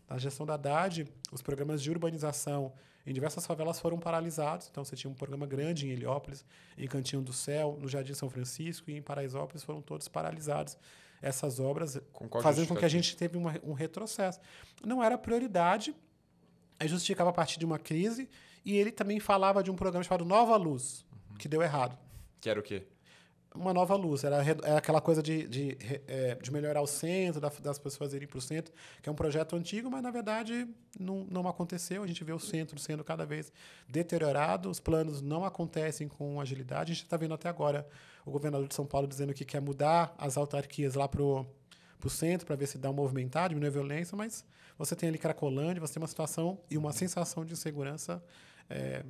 Na gestão do Haddad, os programas de urbanização em diversas favelas foram paralisados. Então, você tinha um programa grande em Heliópolis, em Cantinho do Céu, no Jardim São Francisco e em Paraisópolis foram todos paralisados. Essas obras, fazendo com que a gente teve um retrocesso. Não era prioridade, justificava a partir de uma crise, e ele também falava de um programa chamado Nova Luz, que deu errado. Que era o quê? Uma nova luz. Era aquela coisa de melhorar o centro, das pessoas irem para o centro, que é um projeto antigo, mas, na verdade, não aconteceu. A gente vê o centro sendo cada vez deteriorado, os planos não acontecem com agilidade. A gente está vendo até agora o governador de São Paulo dizendo que quer mudar as autarquias lá para o centro, para ver se dá uma movimentada, diminuir a violência, mas você tem ali Cracolândia, você tem uma situação e uma sensação de insegurança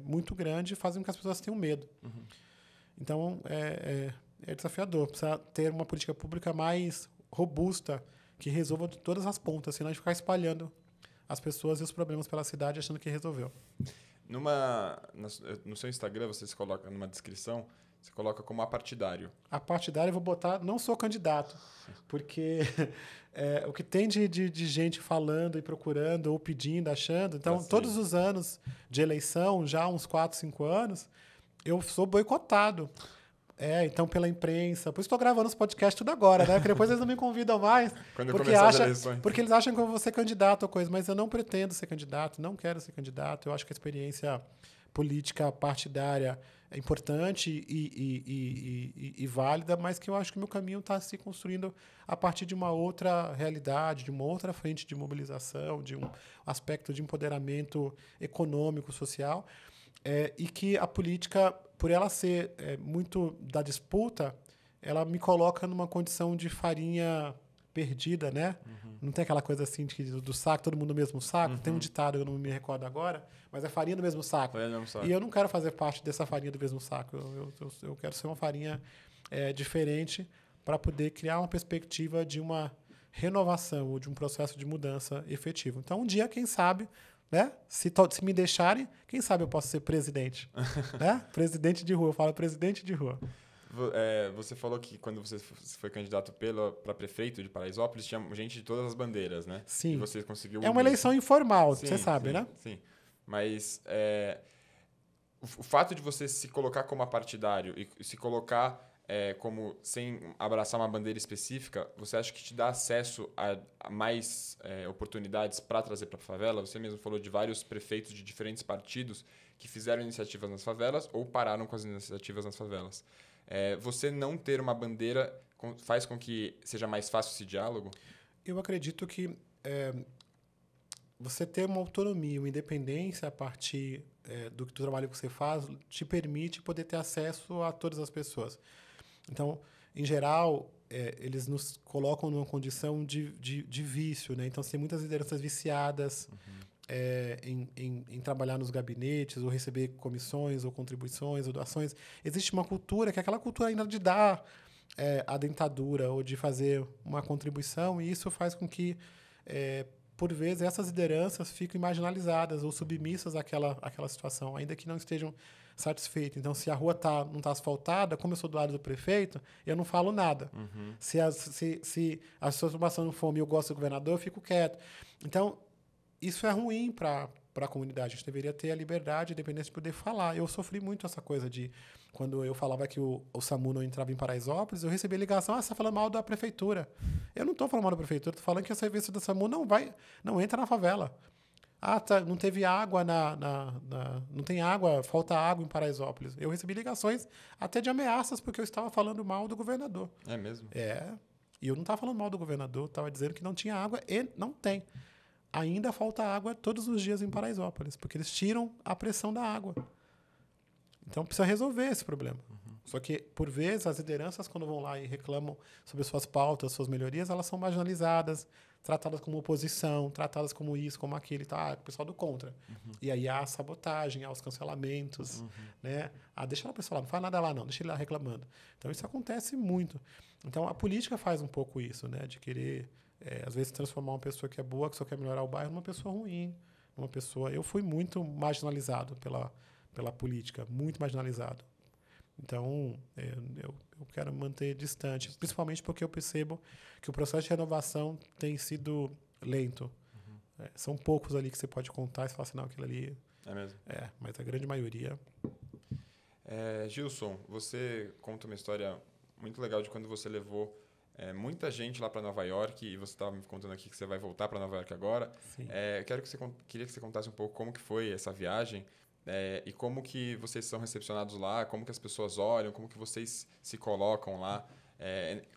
muito grande, fazendo com que as pessoas tenham medo. Então, é desafiador. Precisa ter uma política pública mais robusta, que resolva de todas as pontas, senão a gente ficar espalhando as pessoas e os problemas pela cidade achando que resolveu. No seu Instagram, você se coloca numa descrição, você coloca como apartidário. Apartidário eu vou botar, não sou candidato, porque o que tem de gente falando e procurando ou pedindo, achando. Então, todos os anos de eleição, já há uns 4, 5 anos, eu sou boicotado. Então, pela imprensa. Por isso estou gravando os podcasts tudo agora, né? Porque depois eles não me convidam mais. Porque eles acham que eu vou ser candidato ou coisa. Mas eu não pretendo ser candidato, não quero ser candidato. Eu acho que a experiência política partidária é importante e válida, mas que eu acho que o meu caminho está se construindo a partir de uma outra realidade, de uma outra frente de mobilização, de um aspecto de empoderamento econômico, social. E que a política, por ela ser muito da disputa, ela me coloca numa condição de farinha perdida, né? Não tem aquela coisa assim do saco, todo mundo no mesmo saco. Tem um ditado, eu não me recordo agora, mas é farinha do mesmo saco. E eu não quero fazer parte dessa farinha do mesmo saco. Eu quero ser uma farinha diferente para poder criar uma perspectiva de uma renovação ou de um processo de mudança efetivo. Então, um dia, quem sabe... né? Se me deixarem, quem sabe eu posso ser presidente. Né? Presidente de rua, eu falo presidente de rua. Você falou que quando você foi candidato para prefeito de Paraisópolis, tinha gente de todas as bandeiras, né? Sim. E você conseguiu... É uma eleição informal, você sabe, né? Sim, mas o fato de você se colocar como apartidário e se colocar como sem abraçar uma bandeira específica, você acha que te dá acesso a mais oportunidades para trazer para a favela? Você mesmo falou de vários prefeitos de diferentes partidos que fizeram iniciativas nas favelas ou pararam com as iniciativas nas favelas. Você não ter uma bandeira faz com que seja mais fácil esse diálogo? Eu acredito que você ter uma autonomia, uma independência a partir do trabalho que você faz te permite poder ter acesso a todas as pessoas. Então, em geral, eles nos colocam numa condição de vício, né? Então, tem muitas lideranças viciadas em trabalhar nos gabinetes, ou receber comissões, ou contribuições, ou doações. Existe uma cultura que é aquela cultura ainda de dar a dentadura, ou de fazer uma contribuição, e isso faz com que, por vezes, essas lideranças fiquem marginalizadas ou submissas àquela situação, ainda que não estejam satisfeitas. Então, se a rua não está asfaltada, como eu sou do lado do prefeito, eu não falo nada. Se a situação não for e eu gosto do governador, eu fico quieto. Então, isso é ruim para a comunidade. A gente deveria ter a liberdade, a independência de poder falar. Eu sofri muito essa coisa de... Quando eu falava que o SAMU não entrava em Paraisópolis, eu recebia ligação, você está falando mal da prefeitura. Eu não estou falando mal da prefeitura, estou falando que o serviço do SAMU não entra na favela. Não teve água não tem água, falta água em Paraisópolis. Eu recebi ligações até de ameaças porque eu estava falando mal do governador. É mesmo? E eu não estava falando mal do governador, estava dizendo que não tinha água e não tem. Ainda falta água todos os dias em Paraisópolis, porque eles tiram a pressão da água. Então, precisa resolver esse problema. Só que, por vezes, as lideranças, quando vão lá e reclamam sobre suas pautas, suas melhorias, elas são marginalizadas, tratadas como oposição, tratadas como isso, como aquilo. Tá? O pessoal do contra. E aí há a sabotagem, há os cancelamentos. Né? Deixa a pessoa lá, não faz nada lá, não. Deixa ele lá reclamando. Então, isso acontece muito. Então, a política faz um pouco isso, né? De querer... às vezes transformar uma pessoa que é boa, que só quer melhorar o bairro, numa pessoa ruim. Eu fui muito marginalizado pela política, muito marginalizado. Então, eu quero manter distante, principalmente porque eu percebo que o processo de renovação tem sido lento. São poucos ali que você pode contar e falar assim, não, aquilo ali... É mesmo? Mas a grande maioria... Gilson, você conta uma história muito legal de quando você levou muita gente lá para Nova York, e você estava me contando aqui que você vai voltar para Nova York agora. Sim. Queria que você contasse um pouco como que foi essa viagem e como que vocês são recepcionados lá, como que as pessoas olham, como que vocês se colocam lá.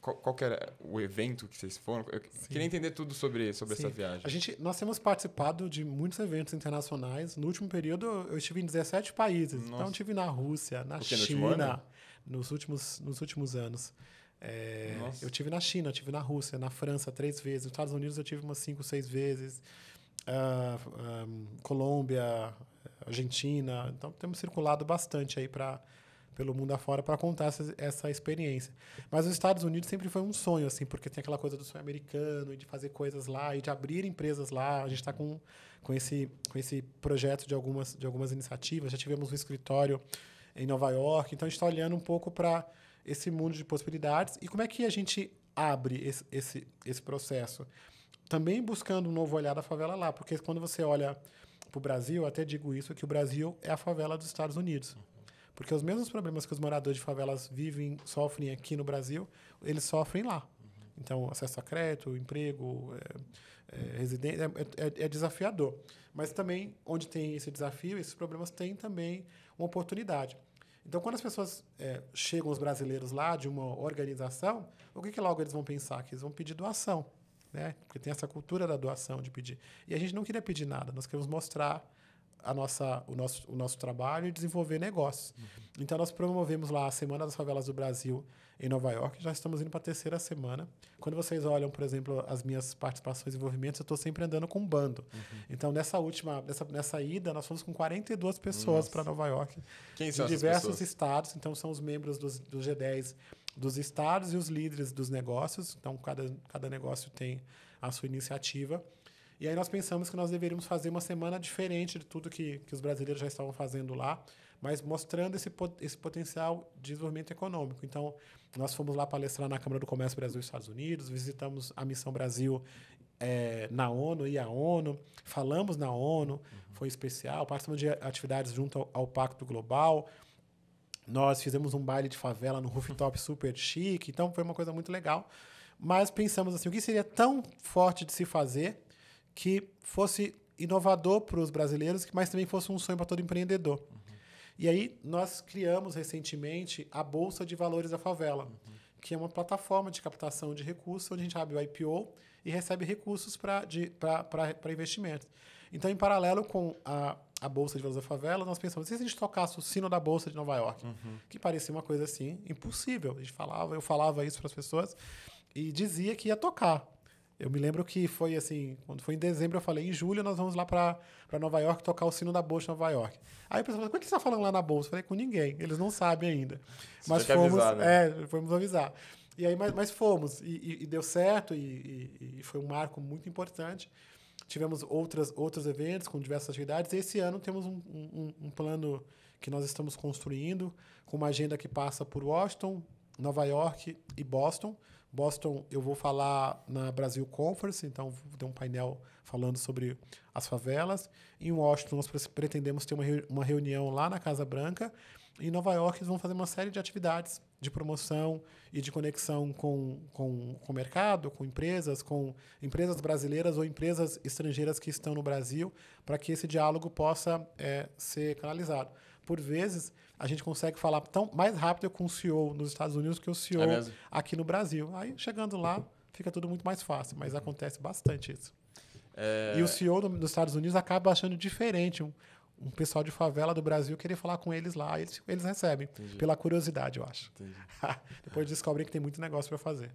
Qual que era o evento que vocês foram? Eu queria entender tudo sobre essa viagem. Nós temos participado de muitos eventos internacionais. No último período, eu estive em 17 países. Nossa. Então, eu estive na Rússia, na China, nos últimos anos. Eu estive na China, eu estive na Rússia, na França 3 vezes. Nos Estados Unidos, eu tive umas 5, 6 vezes. Colômbia, Argentina. Então, temos circulado bastante aí pelo mundo afora para contar essa experiência. Mas os Estados Unidos sempre foi um sonho, assim, porque tem aquela coisa do sonho americano, e de fazer coisas lá, e de abrir empresas lá. A gente está com esse projeto de algumas iniciativas. Já tivemos um escritório em Nova York. Então, a gente está olhando um pouco para esse mundo de possibilidades. E como é que a gente abre esse processo? Também buscando um novo olhar da favela lá. Porque quando você olha para o Brasil, eu até digo isso, que o Brasil é a favela dos Estados Unidos. Porque os mesmos problemas que os moradores de favelas sofrem aqui no Brasil, eles sofrem lá. Então, acesso a crédito, emprego, residência, é desafiador. Mas também, onde tem esse desafio, esses problemas têm também uma oportunidade. Então, quando as pessoas chegam, os brasileiros lá, de uma organização, o que logo eles vão pensar? Que eles vão pedir doação, né? Porque tem essa cultura da doação, de pedir. E a gente não queria pedir nada, nós queremos mostrar o nosso trabalho e desenvolver negócios. Então, nós promovemos lá a Semana das Favelas do Brasil em Nova York. Já estamos indo para a 3ª semana. Quando vocês olham, por exemplo, as minhas participações e envolvimentos, eu estou sempre andando com um bando. Então, nessa ida, nós fomos com 42 pessoas para Nova York. Quem são de diversos estados. Então, são os membros do G10 dos estados e os líderes dos negócios. Então, cada negócio tem a sua iniciativa. E aí nós pensamos que nós deveríamos fazer uma semana diferente de tudo que os brasileiros já estavam fazendo lá, mas mostrando esse potencial de desenvolvimento econômico. Então, nós fomos lá palestrar na Câmara do Comércio Brasil e Estados Unidos, visitamos a Missão Brasil na ONU e a ONU, falamos na ONU, foi especial, participamos de atividades junto ao Pacto Global. Nós fizemos um baile de favela no rooftop super chique, então foi uma coisa muito legal. Mas pensamos assim, o que seria tão forte de se fazer que fosse inovador para os brasileiros, mas também fosse um sonho para todo empreendedor. E aí nós criamos recentemente a Bolsa de Valores da Favela, que é uma plataforma de captação de recursos, onde a gente abre o IPO e recebe recursos para investimentos. Então, em paralelo com a Bolsa de Valores da Favela, nós pensamos, e se a gente tocasse o sino da Bolsa de Nova York? Que parecia uma coisa assim, impossível. Eu falava isso para as pessoas e dizia que ia tocar. Eu me lembro que foi assim, quando foi em dezembro, eu falei, em julho nós vamos lá para Nova York tocar o sino da Bolsa de Nova York. Aí a pessoa falou, como é que você está falando lá na Bolsa? Eu falei, com ninguém, eles não sabem ainda. Mas fomos, avisar, né? fomos avisar. E aí, mas fomos, e deu certo, e foi um marco muito importante. Tivemos outros eventos com diversas atividades. E esse ano temos um plano que nós estamos construindo, com uma agenda que passa por Washington, Nova York e Boston. Boston, eu vou falar na Brasil Conference, então vou ter um painel falando sobre as favelas. Em Washington, nós pretendemos ter uma reunião lá na Casa Branca. Em Nova York, eles vão fazer uma série de atividades de promoção e de conexão com o mercado, com empresas brasileiras ou empresas estrangeiras que estão no Brasil, para que esse diálogo possa ser canalizado. Por vezes, a gente consegue falar mais rápido com o CEO nos Estados Unidos que o CEO aqui no Brasil. Aí, chegando lá, fica tudo muito mais fácil, mas acontece bastante isso. E o CEO nos Estados Unidos acaba achando diferente um pessoal de favela do Brasil querer falar com eles lá. Eles recebem, pela curiosidade, eu acho. Depois descobrem que tem muito negócio para fazer.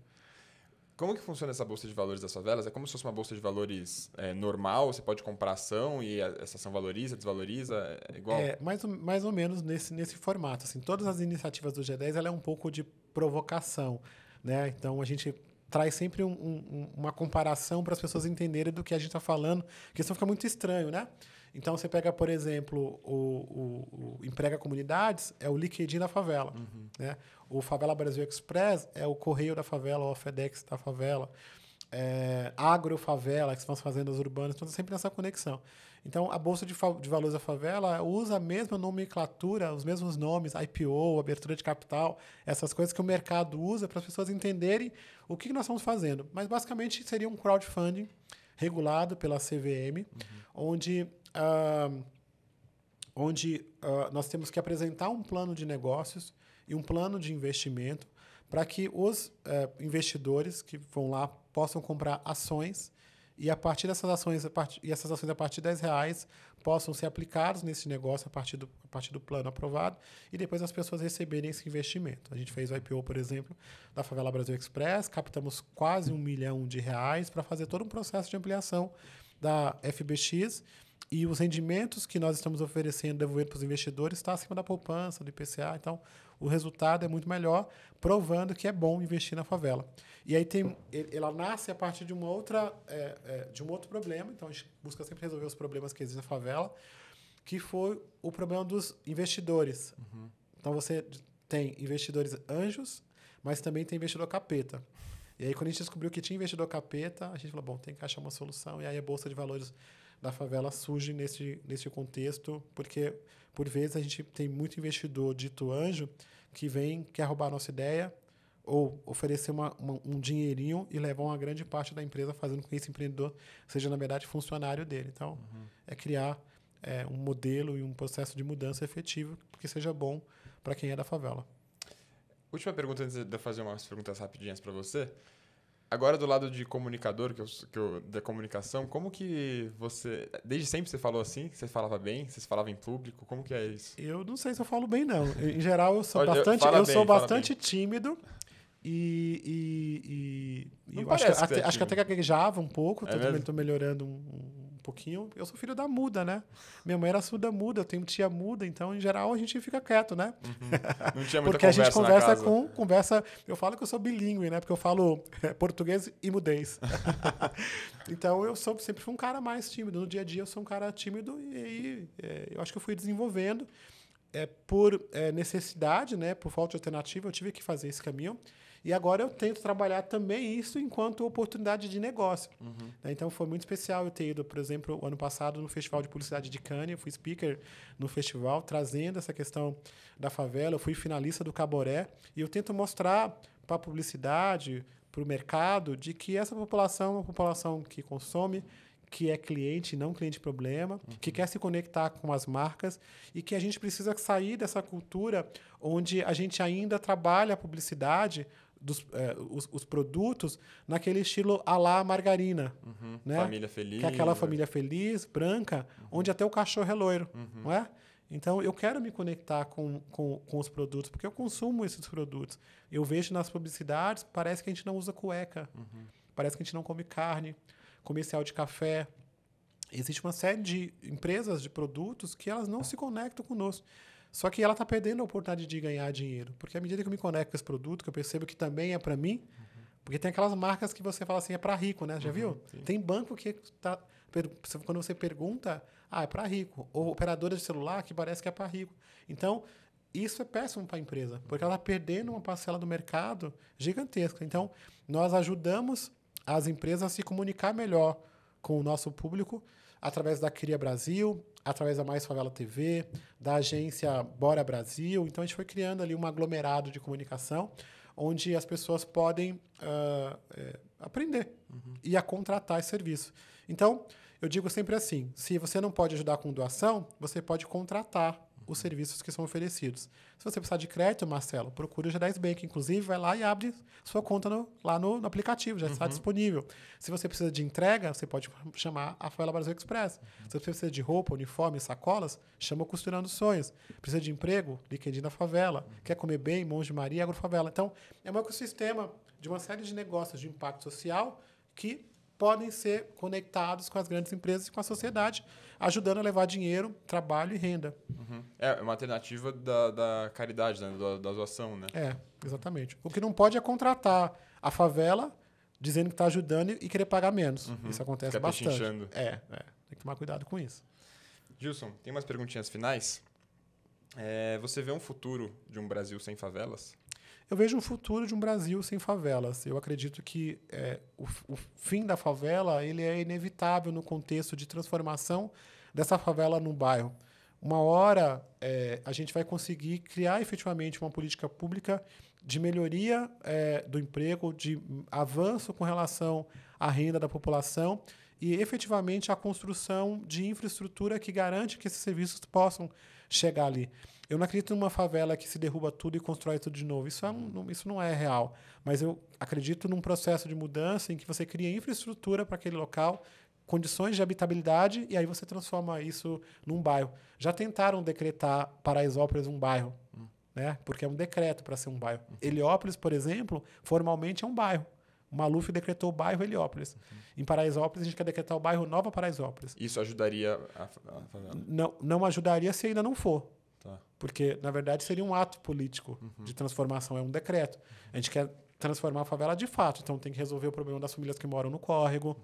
Como que funciona essa bolsa de valores das favelas? É como se fosse uma bolsa de valores normal? Você pode comprar ação e essa ação valoriza, desvaloriza? É igual? Mais ou menos nesse formato. Assim, todas as iniciativas do G10 ela é um pouco de provocação, né? Então, a gente traz sempre uma comparação para as pessoas entenderem do que a gente está falando, porque senão fica muito estranho, né? Então, você pega, por exemplo, o Emprega Comunidades, é o LinkedIn da favela. Né? O Favela Brasil Express é o Correio da favela, ou a FedEx da favela. Agrofavela, que são as fazendas urbanas, então sempre nessa conexão. Então, a Bolsa de Valores da Favela usa a mesma nomenclatura, os mesmos nomes, IPO, abertura de capital, essas coisas que o mercado usa para as pessoas entenderem o que nós estamos fazendo. Mas, basicamente, seria um crowdfunding regulado pela CVM, onde nós temos que apresentar um plano de negócios e um plano de investimento para que os investidores que vão lá possam comprar ações e a partir dessas ações, a partir de R$10 possam ser aplicados nesse negócio a partir do plano aprovado e depois as pessoas receberem esse investimento. A gente fez o IPO, por exemplo, da Favela Brasil Express, captamos quase R$1 milhão para fazer todo um processo de ampliação da FBX e os rendimentos que nós estamos oferecendo, devolvendo para os investidores, está acima da poupança, do IPCA. Então, o resultado é muito melhor, provando que é bom investir na favela. E aí ela nasce a partir de de um outro problema. Então, a gente busca sempre resolver os problemas que existem na favela, que foi o problema dos investidores. Então, você tem investidores anjos, mas também tem investidor capeta. E aí, quando a gente descobriu que tinha investidor capeta, a gente falou, bom, tem que achar uma solução. E aí, a Bolsa de Valores da favela surge nesse contexto, porque, por vezes, a gente tem muito investidor dito anjo que quer roubar a nossa ideia ou oferecer um dinheirinho e levar uma grande parte da empresa, fazendo com que esse empreendedor seja, na verdade, funcionário dele. Então, é criar um modelo e um processo de mudança efetivo que seja bom para quem é da favela. Última pergunta, antes de eu fazer umas perguntas rapidinhas para você. Agora, do lado de comunicador, da comunicação, como que você... Desde sempre você falou assim? Você falava bem? Você falava em público? Como que é isso? Eu não sei se eu falo bem, não. Em geral, eu sou bastante tímido e eu acho que até gaguejava um pouco. Estou melhorando um pouquinho. Eu sou filho da muda, né? Minha mãe era surda-muda, eu tenho tia muda, então, em geral, a gente fica quieto, né? Não tinha muita porque a gente conversa... Eu falo que eu sou bilíngue, né? Porque eu falo português e mudez. Então, sempre fui um cara mais tímido. No dia a dia, eu sou um cara tímido e aí eu acho que eu fui desenvolvendo. Por necessidade, né? Por falta de alternativa, eu tive que fazer esse caminho. E agora eu tento trabalhar também isso enquanto oportunidade de negócio. Então, foi muito especial eu ter ido, por exemplo, o ano passado no Festival de Publicidade de Cannes. Eu fui speaker no festival, trazendo essa questão da favela. Eu fui finalista do Caboré. E eu tento mostrar para a publicidade, para o mercado, de que essa população é uma população que consome, que é cliente, não cliente problema, que quer se conectar com as marcas e que a gente precisa sair dessa cultura onde a gente ainda trabalha a publicidade os produtos naquele estilo à la margarina. Né? Família feliz. Que é aquela família feliz, branca, onde até o cachorro é loiro. Não é? Então, eu quero me conectar com os produtos, porque eu consumo esses produtos. Eu vejo nas publicidades, parece que a gente não usa cueca. Parece que a gente não come carne, comercial de café. Existe uma série de empresas de produtos que elas não se conectam conosco. Só que ela está perdendo a oportunidade de ganhar dinheiro. Porque à medida que eu me conecto com esse produto, que eu percebo que também é para mim, porque tem aquelas marcas que você fala assim, é para rico, né? Já viu? Sim. Tem banco que tá... Quando você pergunta, é para rico. Ou operadora de celular que parece que é para rico. Então, isso é péssimo para a empresa, porque ela está perdendo uma parcela do mercado gigantesca. Então, nós ajudamos as empresas a se comunicar melhor com o nosso público através da Cria Brasil, através da Mais Favela TV, da agência Bora Brasil. Então, a gente foi criando ali um aglomerado de comunicação onde as pessoas podem aprender e a contratar esse serviço. Então, eu digo sempre assim, se você não pode ajudar com doação, você pode contratar os serviços que são oferecidos. Se você precisar de crédito, Marcelo, procure o G10 Bank. Inclusive, vai lá e abre sua conta lá no aplicativo, já está disponível. Se você precisa de entrega, você pode chamar a Favela Brasil Express. Se você precisa de roupa, uniforme, sacolas, chama o Costurando Sonhos. Precisa de emprego? LinkedIn da Favela. Quer comer bem? Monge Maria, Agrofavela. Então, é um ecossistema de uma série de negócios de impacto social que podem ser conectados com as grandes empresas e com a sociedade, ajudando a levar dinheiro, trabalho e renda. É uma alternativa da caridade, né? da doação, né? Exatamente. O que não pode é contratar a favela dizendo que está ajudando e querer pagar menos. Isso acontece Fica bastante. pechinchando. Tem que tomar cuidado com isso. Gilson, tem umas perguntinhas finais. Você vê um futuro de um Brasil sem favelas? Eu vejo um futuro de um Brasil sem favelas. Eu acredito que o fim da favela ele é inevitável no contexto de transformação dessa favela num bairro. Uma hora a gente vai conseguir criar efetivamente uma política pública de melhoria do emprego, de avanço com relação à renda da população e efetivamente a construção de infraestrutura que garante que esses serviços possam chegar ali. Eu não acredito numa favela que se derruba tudo e constrói tudo de novo. Isso não é real. Mas eu acredito num processo de mudança em que você cria infraestrutura para aquele local, condições de habitabilidade, e aí você transforma isso num bairro. Já tentaram decretar Paraisópolis um bairro, né? Porque é um decreto para ser um bairro. Heliópolis, por exemplo, formalmente é um bairro. O Maluf decretou o bairro Heliópolis. Em Paraisópolis, a gente quer decretar o bairro Nova Paraisópolis. Isso ajudaria a favela? Não ajudaria se ainda não for. Tá. Porque, na verdade, seria um ato político de transformação, é um decreto. A gente quer transformar a favela de fato, então tem que resolver o problema das famílias que moram no córrego.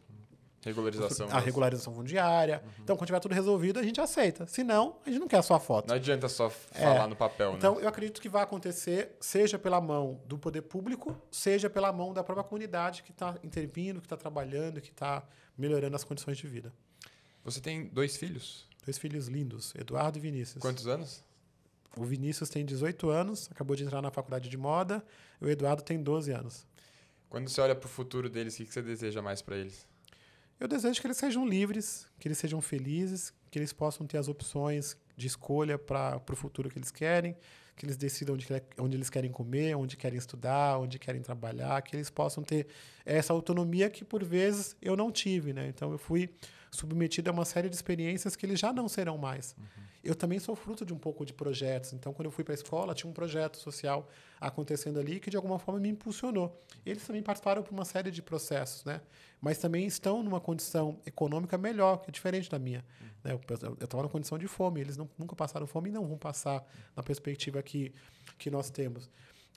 Regularização. A regularização fundiária. Então, quando tiver tudo resolvido, a gente aceita. Se não, a gente não quer só a foto. Não adianta só falar no papel, então, né? eu acredito que vai acontecer, seja pela mão do poder público, seja pela mão da própria comunidade que está intervindo, que está trabalhando, que está melhorando as condições de vida. Você tem 2 filhos? 2 filhos lindos, Eduardo e Vinícius. Quantos anos? O Vinícius tem 18 anos, acabou de entrar na faculdade de moda. O Eduardo tem 12 anos. Quando você olha para o futuro deles, o que você deseja mais para eles? Eu desejo que eles sejam livres, que eles sejam felizes, que eles possam ter as opções de escolha para o futuro que eles querem, que eles decidam onde eles querem comer, onde querem estudar, onde querem trabalhar, que eles possam ter essa autonomia que, por vezes, eu não tive, né? Então, eu fui submetido a uma série de experiências que eles já não serão mais. Eu também sou fruto de um pouco de projetos. Então, quando eu fui para a escola, tinha um projeto social acontecendo ali que, de alguma forma, me impulsionou. Eles também participaram por uma série de processos, né? Mas também estão numa condição econômica melhor, que é diferente da minha. Né? Eu estava numa condição de fome. Eles nunca passaram fome e não vão passar na perspectiva que nós temos.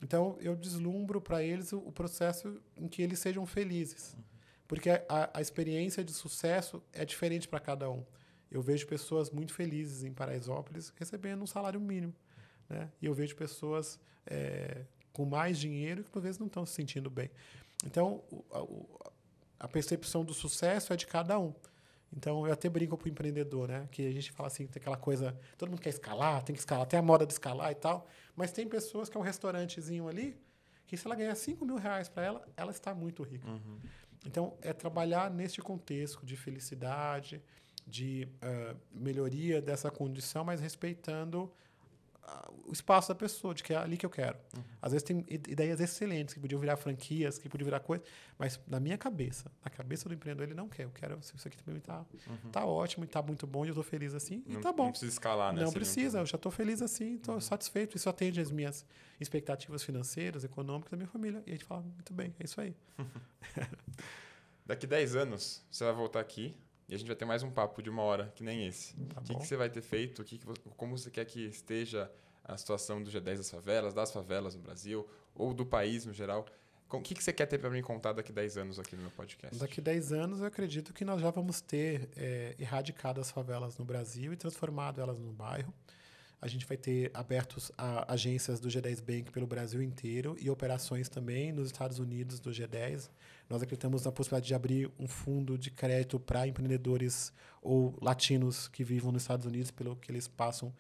Então, eu deslumbro para eles o processo em que eles sejam felizes. Porque a experiência de sucesso é diferente para cada um. Eu vejo pessoas muito felizes em Paraisópolis recebendo um salário mínimo, né? E eu vejo pessoas com mais dinheiro que, por vezes, não estão se sentindo bem. Então, a percepção do sucesso é de cada um. Então, eu até brinco para o empreendedor, né? Que a gente fala assim, tem aquela coisa, todo mundo quer escalar, tem que escalar, tem a moda de escalar e tal, mas tem pessoas que é um restaurantezinho ali, que se ela ganhar R$5.000 para ela, ela está muito rica. Então, é trabalhar neste contexto de felicidade, de melhoria dessa condição, mas respeitando o espaço da pessoa, de que é ali que eu quero. Às vezes tem ideias excelentes, que podiam virar franquias, que podiam virar coisas, mas na minha cabeça, na cabeça do empreendedor, ele não quer. Eu quero, isso aqui também tá ótimo, tá muito bom, e eu estou feliz assim, e tá bom. Não precisa escalar, né? Não precisa, eu já estou feliz assim, estou satisfeito, isso atende às minhas expectativas financeiras, econômicas da minha família. E a gente fala, muito bem, é isso aí. Daqui 10 anos, você vai voltar aqui e a gente vai ter mais um papo de 1 hora, que nem esse. Tá O que bom. você vai ter feito? Como você quer que esteja a situação do G10 das favelas no Brasil, ou do país no geral? O que você quer ter para me contar daqui 10 anos aqui no meu podcast? Daqui 10 anos, eu acredito que nós já vamos ter erradicado as favelas no Brasil e transformado elas num bairro. A gente vai ter abertos agências do G10 Bank pelo Brasil inteiro e operações também nos Estados Unidos do G10. Nós acreditamos na possibilidade de abrir um fundo de crédito para empreendedores ou latinos que vivam nos Estados Unidos, pelo que eles passam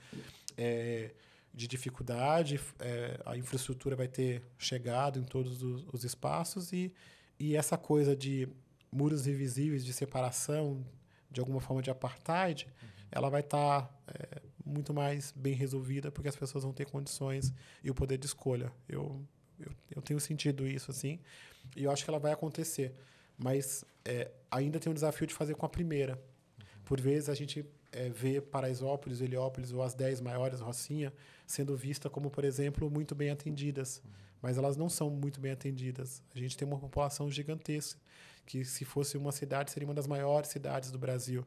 de dificuldade. A infraestrutura vai ter chegado em todos os espaços e essa coisa de muros invisíveis, de separação, de alguma forma de apartheid, ela vai estar muito mais bem resolvida, porque as pessoas vão ter condições e o poder de escolha. Eu tenho sentido isso, assim, e eu acho que ela vai acontecer. Mas ainda tem um desafio de fazer com a primeira. Por vezes, a gente vê Paraisópolis, Heliópolis ou as 10 maiores, Rocinha, sendo vista como, por exemplo, muito bem atendidas. Mas elas não são muito bem atendidas. A gente tem uma população gigantesca, que se fosse uma cidade, seria uma das maiores cidades do Brasil.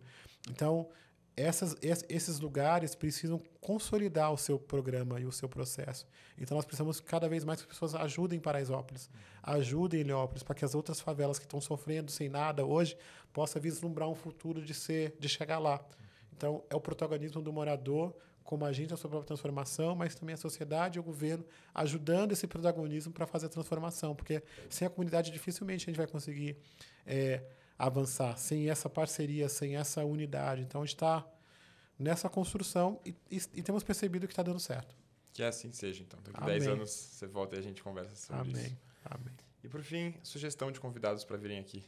Então, esses lugares precisam consolidar o seu programa e o seu processo. Então, nós precisamos cada vez mais que as pessoas ajudem Paraisópolis, ajudem Heliópolis, para que as outras favelas que estão sofrendo sem nada hoje possam vislumbrar um futuro de chegar lá. Então, é o protagonismo do morador como agente da sua própria transformação, mas também a sociedade e o governo ajudando esse protagonismo para fazer a transformação, porque sem a comunidade dificilmente a gente vai conseguir avançar, sem essa parceria, sem essa unidade. Então, a gente está nessa construção e temos percebido que está dando certo. Que assim seja, então. Daqui Amém. 10 anos você volta e a gente conversa sobre isso. Amém. E, por fim, sugestão de convidados para virem aqui.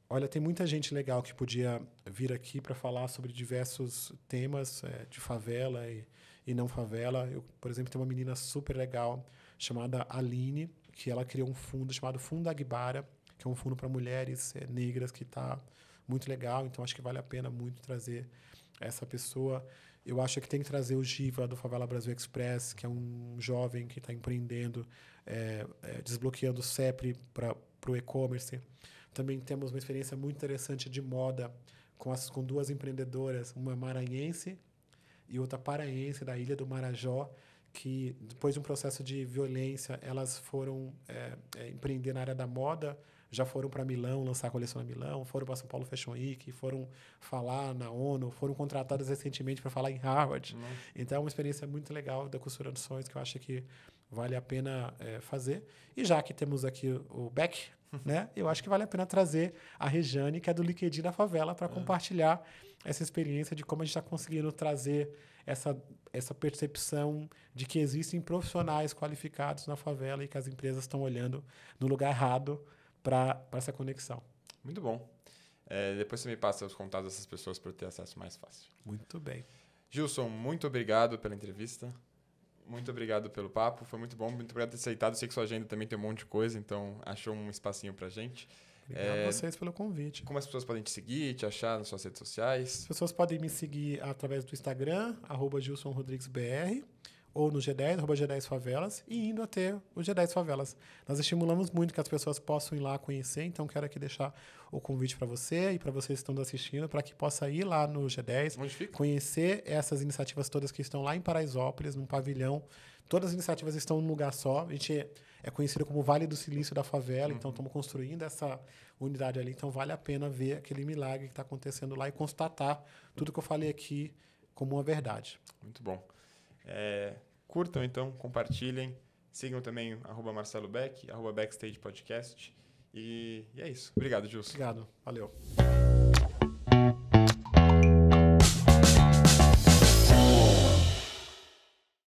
Olha, tem muita gente legal que podia vir aqui para falar sobre diversos temas de favela e não favela. Eu, por exemplo, tenho uma menina super legal chamada Aline, que ela criou um fundo chamado Fundo Agbara, que é um fundo para mulheres negras que está muito legal. Então, acho que vale a pena muito trazer essa pessoa. Eu acho que tem que trazer o Giva, do Favela Brasil Express, que é um jovem que está empreendendo, desbloqueando o CEPRE para o e-commerce. Também temos uma experiência muito interessante de moda com 2 empreendedoras, uma maranhense e outra paraense, da Ilha do Marajó, que, depois de um processo de violência, elas foram empreender na área da moda, já foram para Milão, lançar a coleção na Milão, foram para São Paulo Fashion Week, foram falar na ONU, foram contratadas recentemente para falar em Harvard. Então, é uma experiência muito legal da Costura dos Sonhos, que eu acho que vale a pena fazer. E já que temos aqui o Beck, né, eu acho que vale a pena trazer a Rejane, que é do LinkedIn da Favela, para compartilhar essa experiência de como a gente está conseguindo trazer essa percepção de que existem profissionais qualificados na favela e que as empresas estão olhando no lugar errado para essa conexão. Muito bom. Depois você me passa os contatos dessas pessoas para eu ter acesso mais fácil. Muito bem. Gilson, muito obrigado pela entrevista. Muito obrigado pelo papo. Foi muito bom. Muito obrigado por ter aceitado. Sei que sua agenda também tem um monte de coisa, então achou um espacinho pra gente. Obrigado a vocês pelo convite. Como as pessoas podem te seguir, te achar nas suas redes sociais? As pessoas podem me seguir através do Instagram, @GilsonRodriguesBR, ou no G10, @G10 Favelas, e indo até o G10 Favelas. Nós estimulamos muito que as pessoas possam ir lá conhecer, então quero aqui deixar o convite para você e para vocês que estão assistindo, para que possa ir lá no G10, Onde fica? conhecer essas iniciativas todas que estão lá em Paraisópolis, num pavilhão. Todas as iniciativas estão num lugar só. A gente é conhecido como Vale do Silício da Favela, então estamos construindo essa unidade ali. Então vale a pena ver aquele milagre que está acontecendo lá e constatar tudo que eu falei aqui como uma verdade. Muito bom. Curtam, então, compartilhem. Sigam também @Marcelo Beck, @Backstage Podcast. E é isso. Obrigado, Gilson. Obrigado. Valeu.